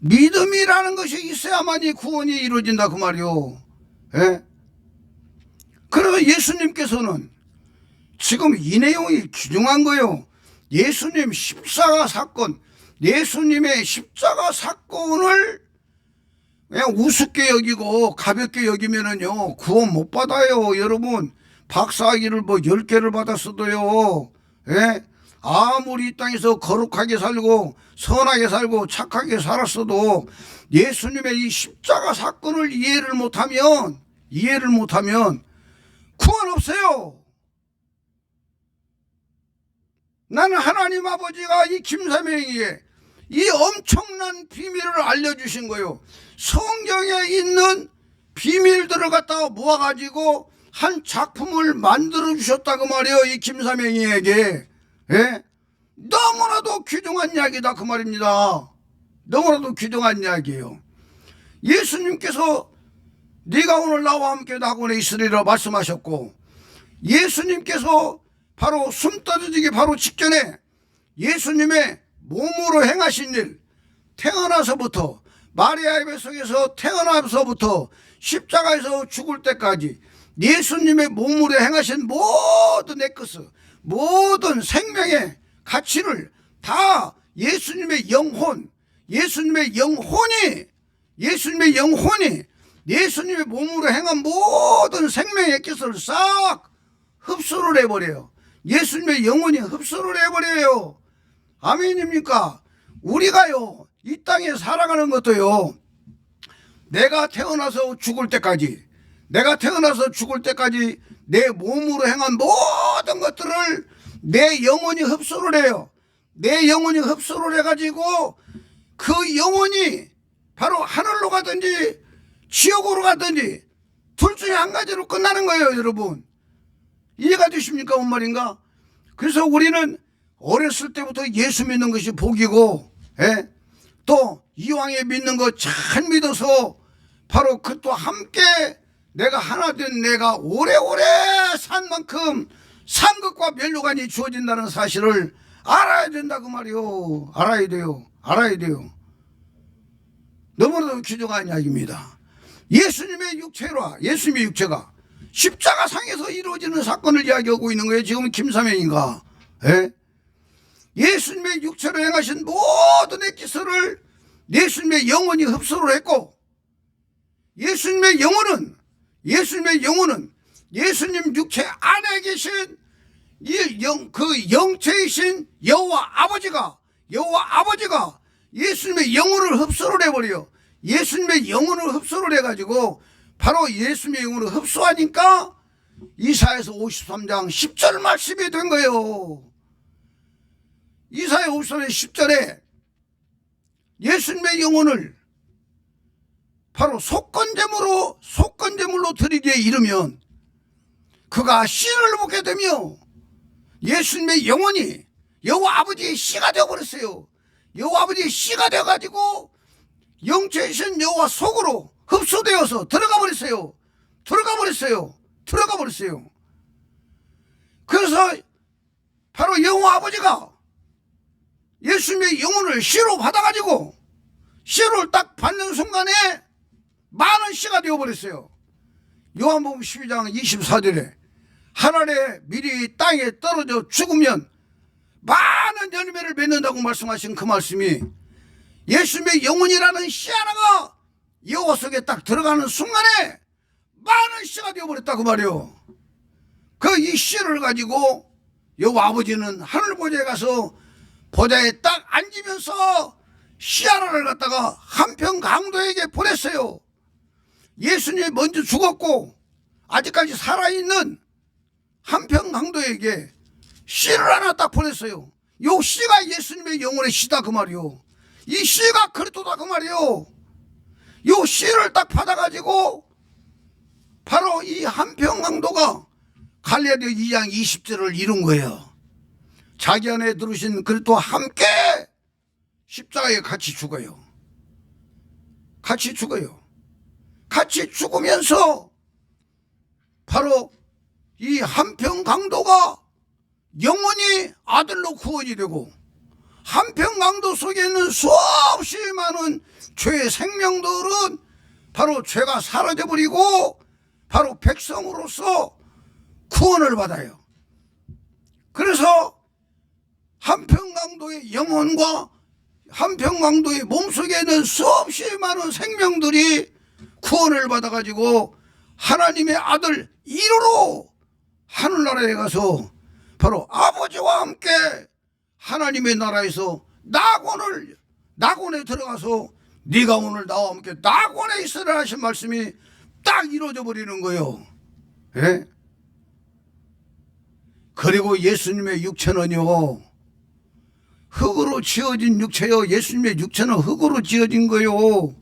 믿음이라는 것이 있어야만이 구원이 이루어진다 그 말이요. 예? 그래서 예수님께서는 지금 이 내용이 귀중한 거예요. 예수님 십자가 사건, 예수님의 십자가 사건을 그냥 우습게 여기고 가볍게 여기면은요 구원 못 받아요. 여러분 박사학위를 뭐 10개를 받았어도요, 예? 아무리 이 땅에서 거룩하게 살고 선하게 살고 착하게 살았어도 예수님의 이 십자가 사건을 이해를 못하면 구원 없어요. 나는 하나님 아버지가 이 김삼행에게 이 엄청난 비밀을 알려주신 거예요. 성경에 있는 비밀들을 갖다가 모아가지고 한 작품을 만들어 주셨다고 말이에요. 이 김삼행이에게. 예? 너무나도 귀중한 이야기다 그 말입니다. 너무나도 귀중한 이야기예요. 예수님께서 네가 오늘 나와 함께 낙원에 있으리라 말씀하셨고, 예수님께서 바로 숨 떨어지기 바로 직전에 예수님의 몸으로 행하신 일, 태어나서부터 마리아의 뱃속에서 태어나서부터 십자가에서 죽을 때까지 예수님의 몸으로 행하신 모든 에크스, 모든 생명의 가치를 다 예수님의 영혼이 예수님의 몸으로 행한 모든 생명의 에크스를 싹 흡수를 해버려요. 예수님의 영혼이 흡수를 해버려요. 아멘입니까? 우리가요 이 땅에 살아가는 것도요 내가 태어나서 죽을 때까지 내 몸으로 행한 모든 것들을 내 영혼이 흡수를 해요. 내 영혼이 흡수를 해가지고 그 영혼이 바로 하늘로 가든지 지옥으로 가든지 둘 중에 한 가지로 끝나는 거예요. 여러분 이해가 되십니까? 뭔 말인가? 그래서 우리는 어렸을 때부터 예수 믿는 것이 복이고, 예? 또 이왕에 믿는 거 잘 믿어서 바로 그 또 함께 내가 하나 된 내가 오래오래 산 만큼 상급과 면류관이 주어진다는 사실을 알아야 된다 그 말이요. 알아야 돼요. 너무나도 귀중한 이야기입니다. 예수님의 육체가 십자가 상에서 이루어지는 사건을 이야기하고 있는 거예요. 지금 김삼행인가? 예? 예수님의 육체로 행하신 모든 액기스를 예수님의 영혼이 흡수를 했고, 예수님의 영혼은 예수님 육체 안에 계신 그 영체이신 여호와 아버지가 예수님의 영혼을 흡수를 해버려요. 예수님의 영혼을 흡수를 해가지고 바로 예수님의 영혼을 흡수하니까 이사야서 53장 10절 말씀이 된 거예요. 이사야 53장 10절에 예수님의 영혼을 바로 속건제물로 드리기에 이르면 그가 씨를 먹게 되며 예수님의 영혼이 여호와 아버지의 씨가 되어버렸어요. 여호와 아버지의 씨가 되어가지고 영체이신 여호와 속으로 흡수되어서 들어가 버렸어요. 그래서 바로 여호와 아버지가 예수님의 영혼을 씨로 받아가지고 씨를 딱 받는 순간에 많은 씨가 되어버렸어요. 요한복음 12장 24절에 하늘의 밀이 땅에 떨어져 죽으면 많은 열매를 맺는다고 말씀하신 그 말씀이 예수님의 영혼이라는 씨 하나가 여호와 속에 딱 들어가는 순간에 많은 씨가 되어버렸다고 말이요. 그 이 씨를 가지고 여호와 아버지는 하늘 보좌에 가서 보좌에 딱 앉으면서 씨 하나를 갖다가 한평 강도에게 보냈어요. 예수님이 먼저 죽었고 아직까지 살아있는 한평 강도에게 씨를 하나 딱 보냈어요. 요 씨가 예수님의 영혼의 씨다 그 말이요. 이 씨가 그리스도다 그 말이요. 요 씨를 딱 받아가지고 바로 이 한평 강도가 갈릴리 2장 20절을 이룬 거예요. 자기 안에 들으신 그리스도와 함께 십자가에 같이 죽어요. 같이 죽으면서 바로 이 한평 강도가 영원히 아들로 구원이 되고 한평 강도 속에 있는 수없이 많은 죄의 생명들은 바로 죄가 사라져버리고 바로 백성으로서 구원을 받아요. 그래서 한평 강도의 영혼과 한평 강도의 몸속에 있는 수없이 많은 생명들이 구원을 받아가지고 하나님의 아들 1호로 하늘나라에 가서 바로 아버지와 함께 하나님의 나라에서 낙원에 들어가서 네가 오늘 나와 함께 낙원에 있으라 하신 말씀이 딱 이루어져 버리는 거예요. 예? 그리고 예수님의 육체는요, 흙으로 지어진 육체요. 예수님의 육체는 흙으로 지어진 거요.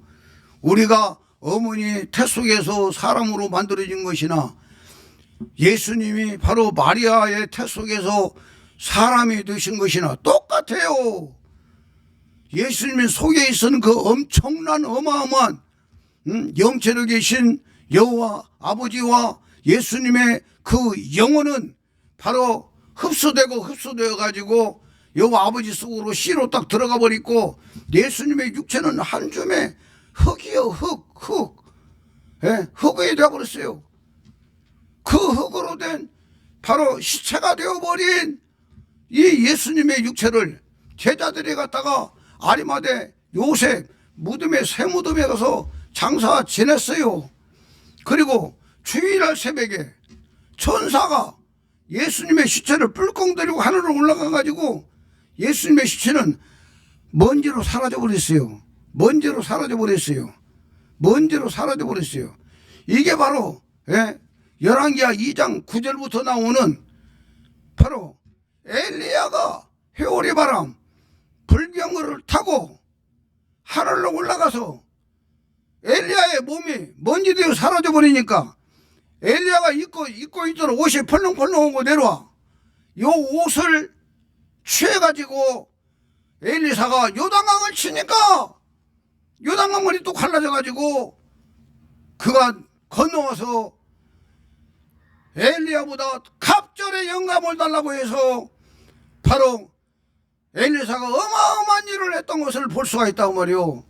우리가 어머니 태 속에서 사람으로 만들어진 것이나 예수님이 바로 마리아의 태 속에서 사람이 되신 것이나 똑같아요. 예수님의 속에 있는 그 엄청난 어마어마한 영체로 계신 여호와 아버지와 예수님의 그 영혼은 바로 흡수되어 가지고 여호와 아버지 속으로 씨로 딱 들어가 버리고 예수님의 육체는 한 줌의 흙이요. 흙. 예, 흙이 되어버렸어요. 그 흙으로 된 바로 시체가 되어버린 이 예수님의 육체를 제자들이 갖다가 아리마대 요셉 무덤에 새 무덤에 가서 장사 지냈어요. 그리고 주일날 새벽에 천사가 예수님의 시체를 뿔껑 들이고 하늘로 올라가 가지고 예수님의 시체는 먼지로 사라져 버렸어요. 이게 바로 열왕기하 2장 9절부터 나오는 바로 엘리야가 회오리 바람 불병거를 타고 하늘로 올라가서 엘리야의 몸이 먼지 되어 사라져 버리니까 엘리야가 입고 있던 옷이 펄렁펄렁한 거 내려와. 요 옷을 취해가지고 엘리사가 요단강을 치니까 요단강물이 또 갈라져가지고 그가 건너와서 엘리야보다 갑절의 영감을 달라고 해서 바로 엘리사가 어마어마한 일을 했던 것을 볼 수가 있다고 말이요.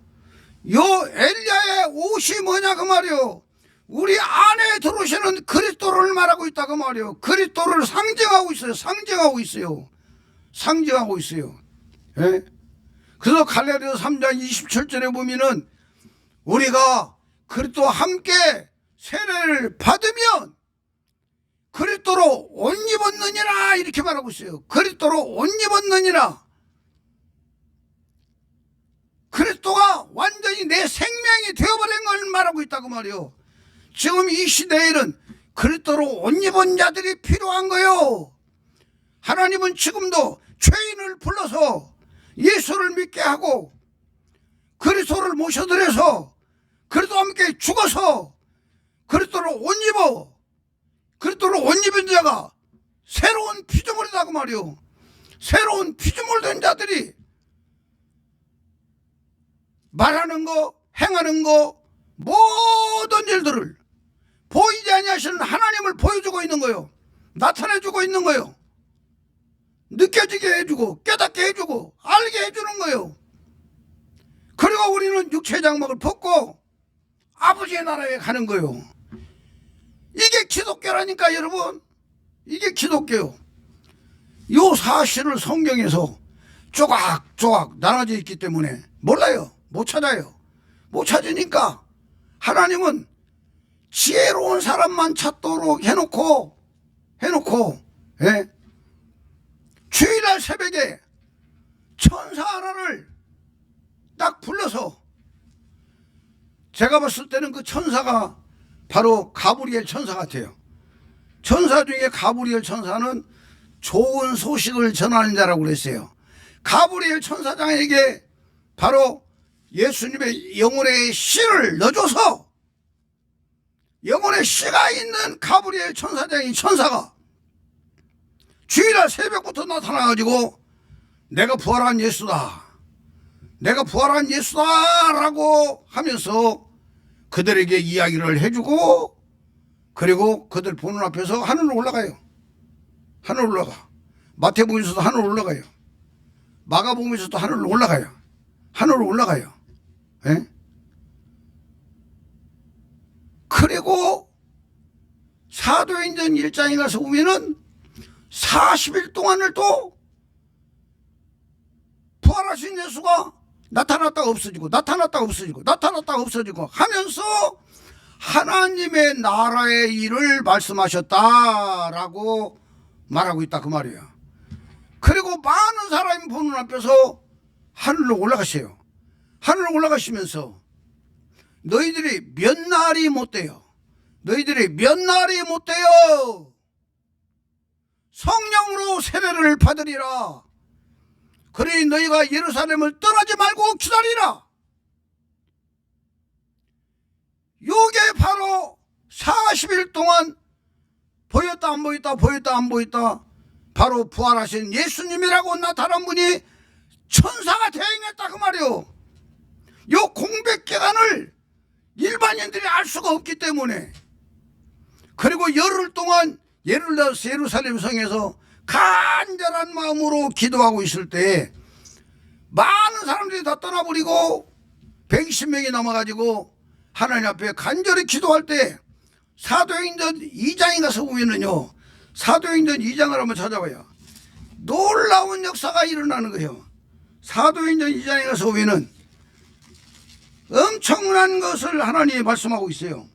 요 엘리야의 옷이 뭐냐 그 말이요. 우리 안에 들어오시는 그리스도를 말하고 있다고 말이요. 그리스도를 상징하고 있어요. 상징하고 있어요. 예? 그래서 갈라디아 3장 27절에 보면은 우리가 그리스도와 함께 세례를 받으면 그리스도로 옷 입었느니라 이렇게 말하고 있어요. 그리스도로 옷 입었느니라. 그리스도가 완전히 내 생명이 되어버린 걸 말하고 있다고 말이요. 지금 이 시대에는 그리스도로 옷 입은 자들이 필요한 거요. 하나님은 지금도 죄인을 불러서 예수를 믿게 하고 그리스도를 모셔드려서 그리스도와 함께 죽어서 그리스도로 옷 입어 그리스도로 옷 입은 자가 새로운 피조물이라고 말이요. 새로운 피조물 된 자들이 말하는 거 행하는 거 모든 일들을 보이지 아니하시는 하나님을 보여주고 있는 거요. 나타내주고 있는 거요. 느껴지게 해주고 깨닫게 해주고 알게 해주는 거요. 그리고 우리는 육체의 장막을 벗고 아버지의 나라에 가는 거요. 이게 기독교라니까 여러분. 이게 기독교요. 이 사실을 성경에서 조각조각 나눠져 있기 때문에 몰라요. 못 찾아요. 못 찾으니까 하나님은 지혜로운 사람만 찾도록 해놓고 예? 주일날 새벽에 천사 하나를 딱 불러서 제가 봤을 때는 그 천사가 바로 가브리엘 천사 같아요. 천사 중에 가브리엘 천사는 좋은 소식을 전하는 자라고 그랬어요. 가브리엘 천사장에게 바로 예수님의 영혼의 씨를 넣어줘서 영혼의 씨가 있는 가브리엘 천사장이 천사가 주일날 새벽부터 나타나가지고 내가 부활한 예수다. 내가 부활한 예수다 라고 하면서 그들에게 이야기를 해주고 그리고 그들 보는 앞에서 하늘로 올라가요. 하늘로 올라가. 마태복음에서도 하늘로 올라가요. 마가복음에서도 하늘로 올라가요. 하늘로 올라가요. 예? 그리고 사도행전 1장에 가서 보면은 40일 동안을 또 부활하신 예수가 나타났다가 없어지고 나타났다가 없어지고 나타났다가 없어지고 하면서 하나님의 나라의 일을 말씀하셨다라고 말하고 있다 그 말이에요. 그리고 많은 사람이 보는 앞에서 하늘로 올라가세요. 하늘로 올라가시면서 너희들이 몇 날이 못 돼요. 너희들이 몇 날이 못 돼요. 성령으로 세례를 받으리라. 그러니 너희가 예루살렘을 떠나지 말고 기다리라. 요게 바로 40일 동안 보였다 안 보였다 보였다 안 보였다 바로 부활하신 예수님이라고 나타난 분이 천사가 대행했다 그 말이요. 요 공백 기간을 일반인들이 알 수가 없기 때문에 그리고 열흘 동안 예루살렘 성에서 간절한 마음으로 기도하고 있을 때 많은 사람들이 다 떠나버리고 120명이 남아가지고 하나님 앞에 간절히 기도할 때 사도행전 2장에 가서 보면은요, 사도행전 2장을 한번 찾아봐요. 놀라운 역사가 일어나는 거예요. 사도행전 2장에 가서 보면은 엄청난 것을 하나님이 말씀하고 있어요.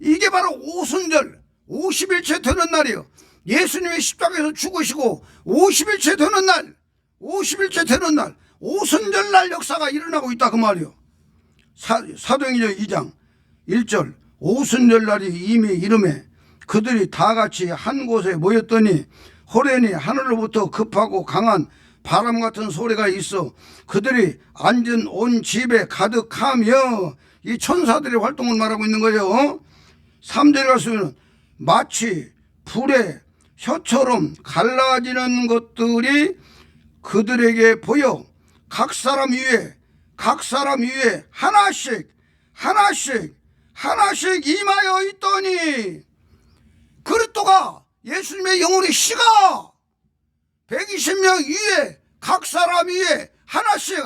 이게 바로 오순절 50일째 되는 날이에요. 예수님이 십자가에서 죽으시고 50일째 되는 날, 50일째 되는 날, 오순절 날 역사가 일어나고 있다 그 말이에요. 사도행전 2장 1절 오순절 날이 이미 이름에 그들이 다 같이 한 곳에 모였더니 호련히 하늘로부터 급하고 강한 바람 같은 소리가 있어 그들이 앉은 온 집에 가득하며, 이 천사들의 활동을 말하고 있는 거예요. 3절에 가서는 마치 불의 혀처럼 갈라지는 것들이 그들에게 보여 각 사람 위에 하나씩 임하여 있더니, 그리스도가 예수님의 영혼의 씨가 120명 위에 각 사람 위에 하나씩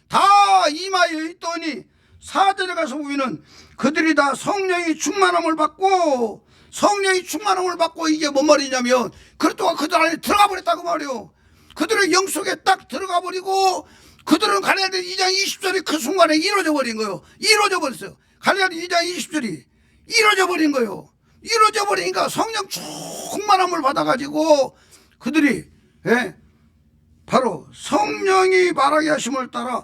다 임하여 있더니, 4절에 가서 보면은 그들이 다 성령이 충만함을 받고 성령이 충만함을 받고 이게 뭔 말이냐면 그리스도가 그들 안에 들어가 버렸다고 말이요. 그들의 영 속에 딱 들어가 버리고 그들은 갈라디아 2장 20절이 그 순간에 이루어져 버린 거예요. 이루어져 버렸어요. 갈라디아 2장 20절이 이루어져 버린 거예요. 이루어져 버리니까 성령 충만함을 받아가지고 그들이 바로 성령이 말하게 하심을 따라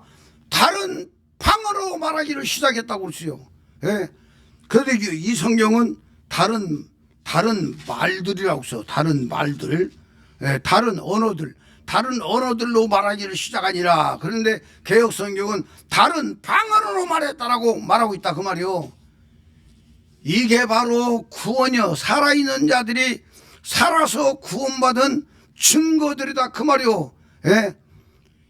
다른 방언으로 말하기를 시작했다고 그랬어요. 그런데 이 성경은 다른 말들이라고 써요. 다른 말들, 다른 언어들로 말하기를 시작하니라. 그런데 개역 성경은 다른 방언으로 말했다라고 말하고 있다 그 말이요. 이게 바로 구원이요. 살아있는 자들이 살아서 구원받은 증거들이다 그 말이요.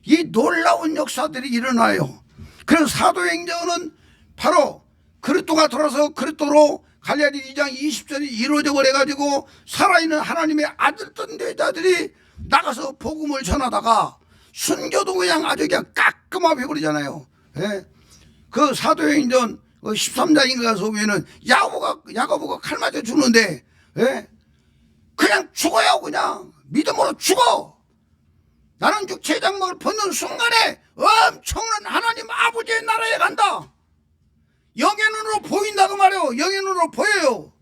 이 놀라운 역사들이 일어나요. 그래서 사도행전은 바로 그리스도가 돌아서 그리스도로 갈라디아 2장 20절이 이루어져 버려가지고 살아있는 하나님의 아들던 대자들이 나가서 복음을 전하다가 순교도 그냥 아주 그냥 깔끔하게 버리잖아요. 그 사도행전 13장인가 가서 보면은 야고보가 칼 맞아 죽는데 그냥 죽어요. 그냥 믿음으로 죽어. 나는 육체의 장막을 벗는 순간에 엄청난 하나님 아버지의 나라에 간다. 영의 눈으로 보인다 그 말이에요. 영의 눈으로 보여요.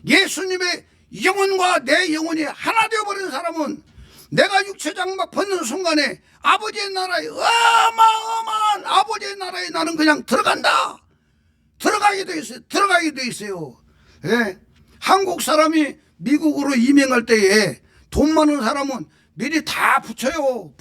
예수님의 영혼과 내 영혼이 하나 되어버린 사람은 내가 육체 장막 벗는 순간에 아버지의 나라에 어마어마한 아버지의 나라에 나는 그냥 들어간다. 들어가게 돼 있어요. 한국 사람이 미국으로 이민할 때에 돈 많은 사람은 미리 다 붙여요.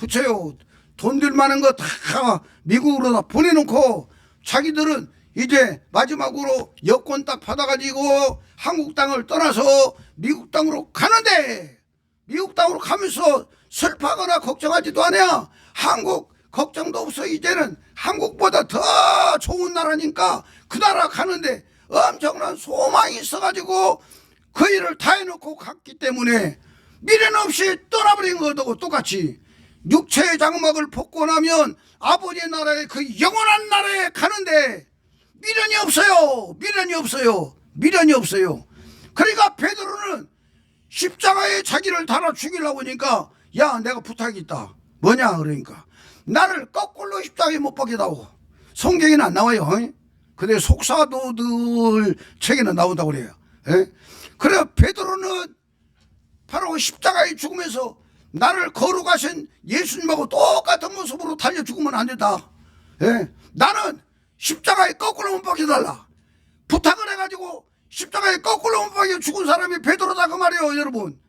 돈들 많은 거 다 미국으로 다 보내놓고 자기들은 이제 마지막으로 여권 딱 받아가지고 한국 땅을 떠나서 미국 땅으로 가는데 미국 땅으로 가면서 슬퍼하거나 걱정하지도 않아요. 한국 걱정도 없어. 이제는 한국보다 더 좋은 나라니까 그 나라 가는데 엄청난 소망이 있어가지고 그 일을 다 해놓고 갔기 때문에 미련 없이 떠나버린 것하고 똑같이 육체의 장막을 벗고 나면 아버지의 나라에 그 영원한 나라에 가는데 미련이 없어요. 그러니까 베드로는 십자가에 자기를 달아 죽이려고 하니까 야 내가 부탁이 있다. 뭐냐 그러니까 나를 거꾸로 십자가에 못 박게다오. 성경에는 안 나와요. 근데 속사도들 책에는 나온다고 그래요. 그래 베드로는 바로 십자가에 죽으면서 나를 거룩하신 예수님하고 똑같은 모습으로 달려 죽으면 안 된다. 나는 십자가에 거꾸로 못 박혀달라. 부탁을 해가지고 십자가에 거꾸로 못 박혀 죽은 사람이 베드로다 그 말이에요. 여러분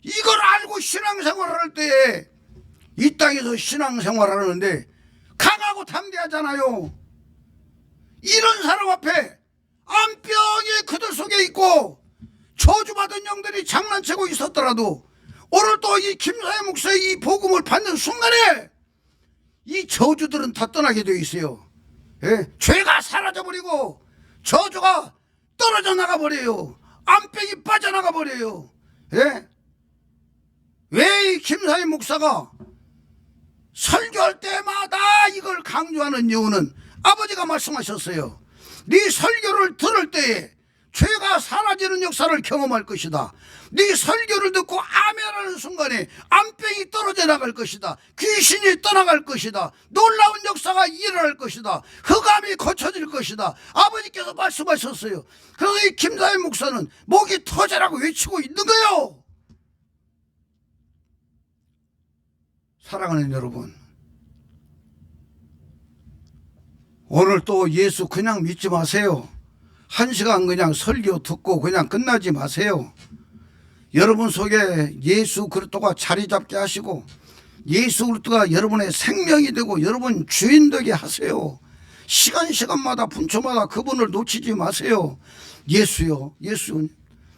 이걸 알고 신앙생활을 할 때 이 땅에서 신앙생활을 하는데 강하고 담대하잖아요. 이런 사람 앞에 암병이 그들 속에 있고 저주받은 영들이 장난치고 있었더라도 오늘 또 이 김사회 목사의 이 복음을 받는 순간에 이 저주들은 다 떠나게 되어 있어요. 죄가 사라져버리고 저주가 떨어져 나가버려요. 암병이 빠져나가버려요. 왜 이 김사회 목사가 설교할 때마다 이걸 강조하는 이유는 아버지가 말씀하셨어요. 네 설교를 들을 때에 죄가 사라지는 역사를 경험할 것이다. 네 설교를 듣고 아멘하는 순간에 암병이 떨어져 나갈 것이다. 귀신이 떠나갈 것이다. 놀라운 역사가 일어날 것이다. 흑암이 고쳐질 것이다. 아버지께서 말씀하셨어요. 그래서 이 김사회 목사는 목이 터져라고 외치고 있는 거예요. 사랑하는 여러분, 오늘 또 예수 그냥 믿지 마세요. 1시간 그냥 설교 듣고 그냥 끝나지 마세요. 여러분 속에 예수 그리스도가 자리 잡게 하시고 예수 그리스도가 여러분의 생명이 되고 여러분 주인 되게 하세요. 시간마다 분초마다 그분을 놓치지 마세요. 예수요, 예수,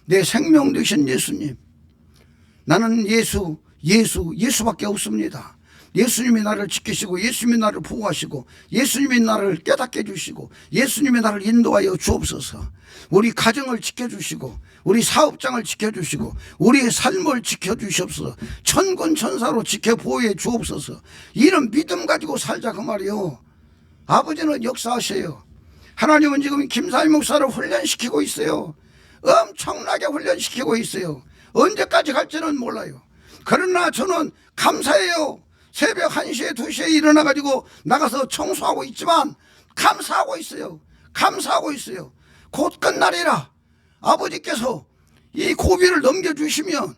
내 생명 되신 예수님. 나는 예수밖에 없습니다. 예수님이 나를 지키시고 예수님이 나를 보호하시고 예수님이 나를 깨닫게 해주시고 예수님이 나를 인도하여 주옵소서. 우리 가정을 지켜주시고 우리 사업장을 지켜주시고 우리의 삶을 지켜주시옵소서. 천군천사로 지켜 보호해 주옵소서. 이런 믿음 가지고 살자 그 말이요. 아버지는 역사하세요. 하나님은 지금 김사희 목사를 훈련시키고 있어요. 엄청나게 훈련시키고 있어요. 언제까지 갈지는 몰라요. 그러나 저는 감사해요. 새벽 1시에 2시에 일어나가지고 나가서 청소하고 있지만 감사하고 있어요. 감사하고 있어요. 곧 끝나리라. 아버지께서 이 고비를 넘겨주시면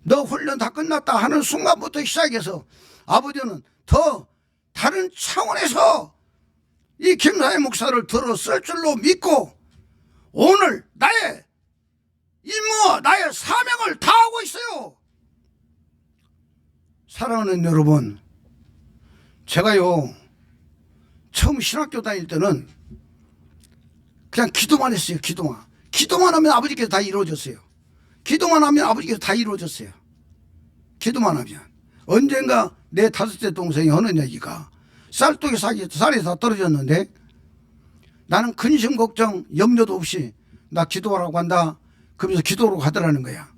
너 훈련 다 끝났다 하는 순간부터 시작해서 아버지는 더 다른 차원에서 이 김사회 목사를 들었을 줄로 믿고 오늘 나의 임무와 나의 사명을 다하고 있어요. 사랑하는 여러분, 제가요 처음 신학교 다닐 때는 그냥 기도만 했어요. 기도만 하면 아버지께서 다 이루어졌어요. 기도만 하면 아버지께서 다 이루어졌어요. 기도만 하면. 언젠가 내 5째 동생이 하는 얘기가 쌀떡이 쌀이 다 떨어졌는데 나는 근심 걱정 염려도 없이 나 기도하라고 한다. 그러면서 기도로 가더라는 거야.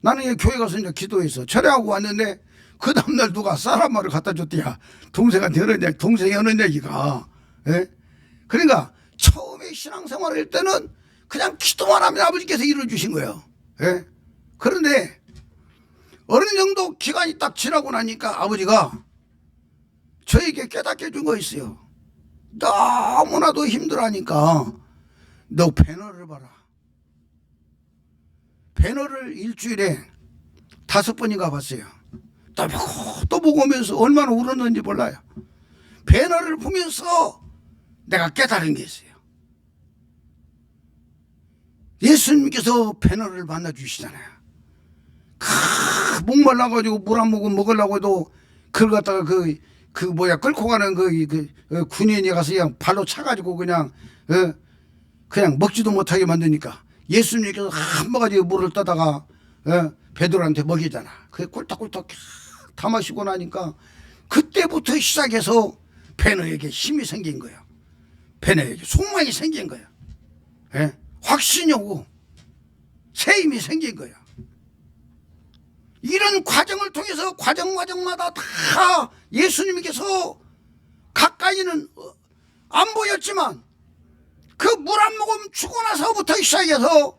나는 교회 가서 이제 기도해서 철회하고 왔는데 그 다음날 누가 쌀 한 마리를 갖다 줬대야. 동생한테 동생이 하는 얘기가. 예? 그러니까 처음에 신앙생활을 할 때는 그냥 기도만 하면 아버지께서 이루어주신 거예요. 예? 그런데 어느 정도 기간이 딱 지나고 나니까 아버지가 저에게 깨닫게 준 거 있어요. 너무나도 힘들어하니까 너 배너를 봐라. 배너를 일주일에 5번인가 봤어요. 또 보고 오면서 얼마나 울었는지 몰라요. 배너를 보면서 내가 깨달은 게 있어요. 예수님께서 배너를 만나주시잖아요. 목말라가지고 물 한 모금 먹으려고 해도 그걸 갖다가 끌고 가는 군인이 가서 그냥 발로 차가지고 그냥 먹지도 못하게 만드니까 예수님께서 한 바가지 물을 떠다가 베드로한테 먹이잖아. 그게 꿀떡꿀떡 다 마시고 나니까 그때부터 시작해서 배너에게 힘이 생긴 거예요. 배너에게 소망이 생긴 거예요. 예? 확신이 오고 새 힘이 생긴 거예요. 이런 과정을 통해서 과정마다 다 예수님께서 가까이는 안 보였지만 그 물 한 모금 주고 나서부터 시작해서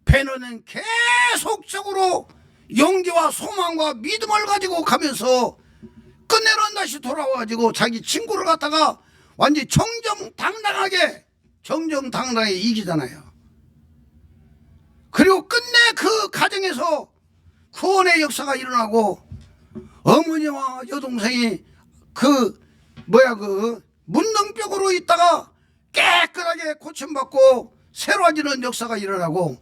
배너는 계속적으로 용기와 소망과 믿음을 가지고 가면서 끝내는 다시 돌아와가지고 자기 친구를 갖다가 완전히 정정당당하게 이기잖아요. 그리고 끝내 그 가정에서 구원의 역사가 일어나고 어머니와 여동생이 문둥병으로 있다가 깨끗하게 고침받고 새로워지는 역사가 일어나고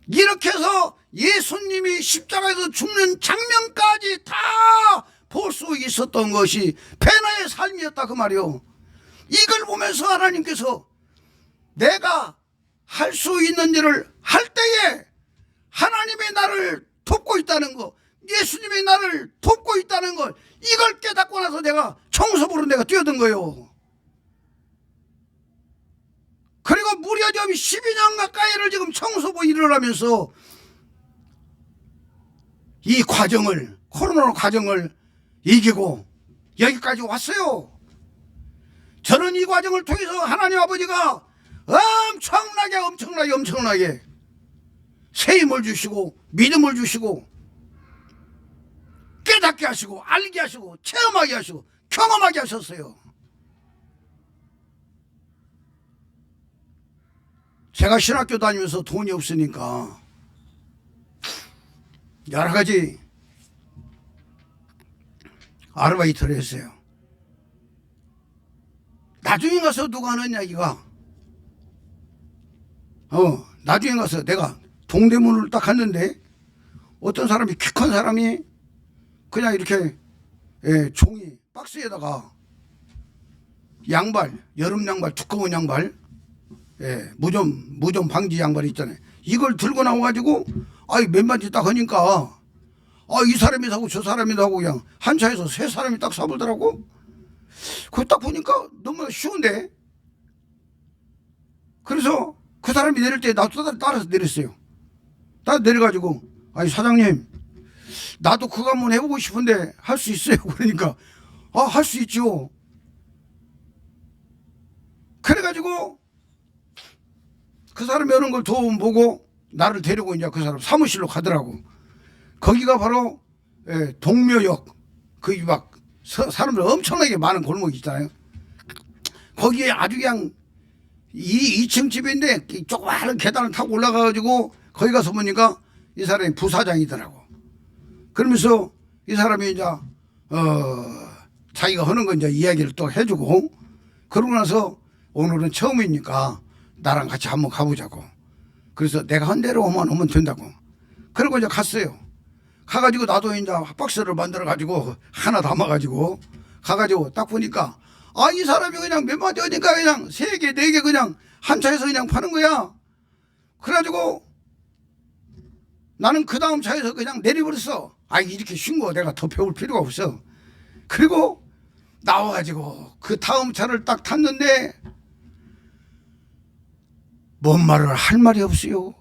이렇게 해서 예수님이 십자가에서 죽는 장면까지 다 볼 수 있었던 것이 배너의 삶이었다 그 말이요. 이걸 보면서 하나님께서 내가 할 수 있는 일을 할 때에 하나님의 나를 돕고 있다는 거, 예수님이 나를 돕고 있다는 걸 이걸 깨닫고 나서 내가 청소부로 내가 뛰어든 거예요. 그리고 무려 지금 12년 가까이를 지금 청소부 일을 하면서 이 과정을, 코로나 과정을 이기고 여기까지 왔어요. 저는 이 과정을 통해서 하나님 아버지가 엄청나게 새 힘을 주시고 믿음을 주시고 깨닫게 하시고 알게 하시고 체험하게 하시고 경험하게 하셨어요. 제가 신학교 다니면서 돈이 없으니까 여러 가지 아르바이트를 했어요. 나중에 가서 누가 하는 이야기가 나중에 가서 내가 동대문을 딱 갔는데 어떤 사람이 키 큰 사람이 그냥 이렇게 종이 박스에다가 양발, 여름 양발, 두꺼운 양발, 무좀 방지 양발 있잖아요. 이걸 들고 나와가지고 맨발지 딱 하니까 이 사람이 사고 저 사람이 사고 그냥 한 차에서 3사람이 딱 사보더라고. 그거 딱 보니까 너무 쉬운데. 그래서 그 사람이 내릴 때 나도 따라서 내렸어요. 따라 내려가지고 사장님 나도 그거 한번 해보고 싶은데 할 수 있어요? 그러니까 할 수 있죠. 그래가지고 그 사람이 오는 걸 도움 보고 나를 데리고 이제 그 사람 사무실로 가더라고. 거기가 바로 동묘역, 거기 막 사람들 엄청나게 많은 골목이 있잖아요. 거기에 아주 그냥 2층 집인데 조그마한 계단을 타고 올라가가지고 거기 가서 보니까 이 사람이 부사장이더라고. 그러면서 이 사람이 이제 자기가 하는 거 이제 이야기를 또 해주고, 그러고 나서 오늘은 처음이니까 나랑 같이 한번 가보자고. 그래서 내가 한 대로 오면 된다고. 그러고 이제 갔어요. 가가지고 나도 이제 박스를 만들어가지고 하나 담아가지고 가가지고 딱 보니까 이 사람이 그냥 몇 마디 하니까 그냥 3개, 4개 그냥 한 차에서 그냥 파는 거야. 그래가지고 나는 그 다음 차에서 그냥 내려버렸어. 이렇게 쉰 거 내가 더 배울 필요가 없어. 그리고 나와가지고 그 다음 차를 딱 탔는데 뭔 말을 할 말이 없어요.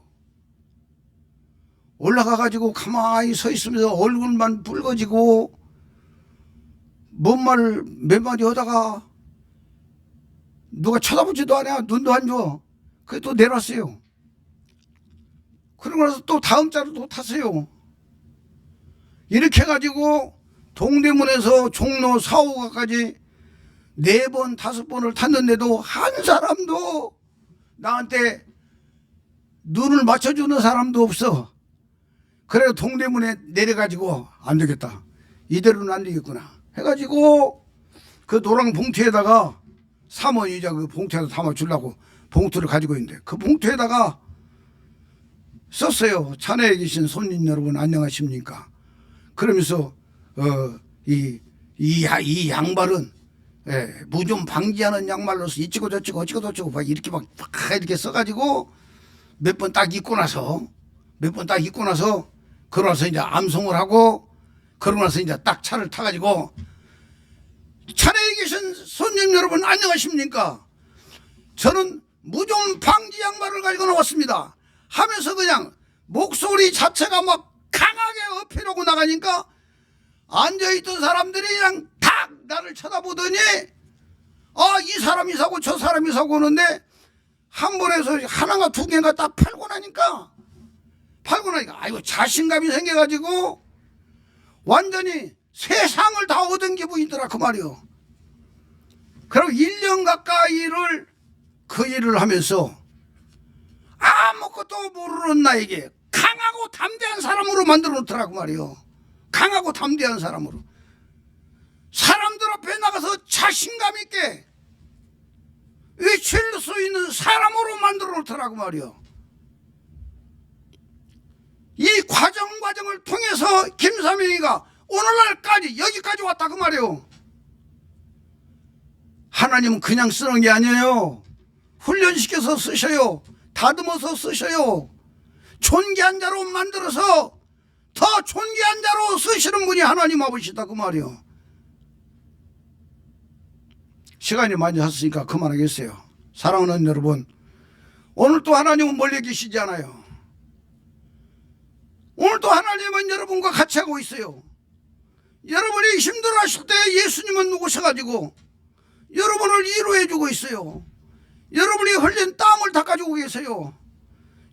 올라가가지고 가만히 서 있으면서 얼굴만 붉어지고 뭔 말을 몇 마디 하다가 누가 쳐다보지도 않아. 눈도 안 줘. 그래 또 내려왔어요. 그러고 나서 또 다음 차를 또 탔어요. 이렇게 해가지고 동대문에서 종로 4호가까지 4번, 5번을 탔는데도 한 사람도 나한테 눈을 맞춰주는 사람도 없어. 그래서 동대문에 내려가지고 안 되겠다. 이대로는 안 되겠구나. 해가지고 그 노랑 봉투에다가 3원 이자 그 봉투에다 담아주려고 봉투를 가지고 있는데 그 봉투에다가 썼어요. 차내에 계신 손님 여러분 안녕하십니까. 그러면서 이 양말은 무좀 방지하는 양말로서 이치고 저치고 어찌고 저치고 막 이렇게 막 이렇게 써가지고 몇 번 딱 입고 나서 그러고 나서 이제 암송을 하고 그러고 나서 이제 딱 차를 타가지고 차내에 계신 손님 여러분 안녕하십니까. 저는 무좀 방지 양말을 가지고 나왔습니다. 하면서 그냥 목소리 자체가 막 강하게 어필하고 나가니까 앉아있던 사람들이 그냥 탁 나를 쳐다보더니 이 사람이 사고 저 사람이 사고 오는데 한 번에서 하나가 2개가 딱 팔고 나니까 아이고 자신감이 생겨가지고 완전히 세상을 다 얻은 기분이더라 그 말이요. 그리고 1년 가까이를 그 일을 하면서 아무것도 모르는 나에게 강하고 담대한 사람으로 만들어 놓더라고 말이요. 강하고 담대한 사람으로. 사람들 앞에 나가서 자신감 있게 외칠 수 있는 사람으로 만들어 놓더라고 말이요. 이 과정을 통해서 김삼영이가 오늘날까지 여기까지 왔다 그 말이요. 하나님은 그냥 쓰는 게 아니에요. 훈련시켜서 쓰셔요. 다듬어서 쓰셔요. 존귀한 자로 만들어서 더 존귀한 자로 쓰시는 분이 하나님 아버지다 그 말이요. 시간이 많이 찼으니까 그만하겠어요. 사랑하는 여러분, 오늘 또 하나님은 멀리 계시지 않아요. 오늘 또 하나님은 여러분과 같이 하고 있어요. 여러분이 힘들어하실 때 예수님은 누구셔가지고 여러분을 위로해주고 있어요. 여러분이 흘린 땀을 닦아주고 계세요.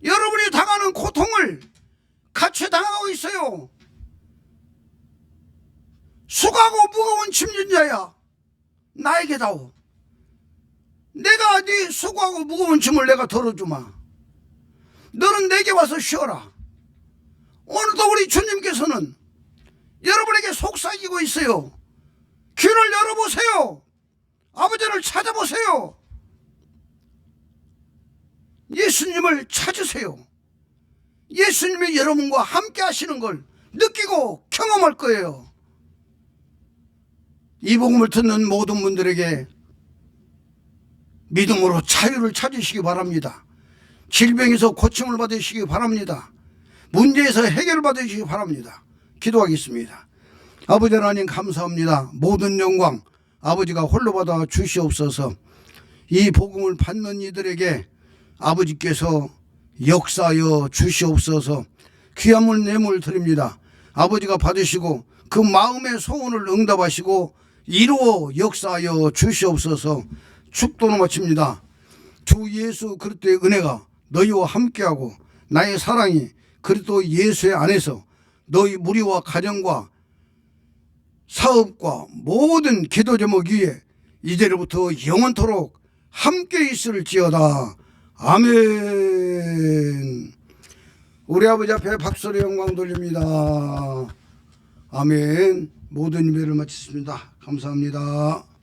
여러분이 당하는 고통을 같이 당하고 있어요. 수고하고 무거운 짐진 자야 나에게 다오. 내가 네 수고하고 무거운 짐을 내가 덜어주마. 너는 내게 와서 쉬어라. 오늘도 우리 주님께서는 여러분에게 속삭이고 있어요. 귀를 열어보세요. 아버지를 찾아보세요. 예수님을 찾으세요. 예수님이 여러분과 함께 하시는 걸 느끼고 경험할 거예요. 이 복음을 듣는 모든 분들에게 믿음으로 자유를 찾으시기 바랍니다. 질병에서 고침을 받으시기 바랍니다. 문제에서 해결을 받으시기 바랍니다. 기도하겠습니다. 아버지 하나님 감사합니다. 모든 영광 아버지가 홀로 받아 주시옵소서. 이 복음을 받는 이들에게 아버지께서 역사하여 주시옵소서. 귀한 예물 드립니다. 아버지가 받으시고 그 마음의 소원을 응답하시고 이루어 역사하여 주시옵소서. 축도는 마칩니다. 주 예수 그리스도의 은혜가 너희와 함께하고 나의 사랑이 그리스도 예수의 안에서 너희 무리와 가정과 사업과 모든 기도 제목 위에 이제로부터 영원토록 함께 있을지어다. 아멘. 우리 아버지 앞에 박수로 영광 돌립니다. 아멘. 모든 예배를 마치겠습니다. 감사합니다.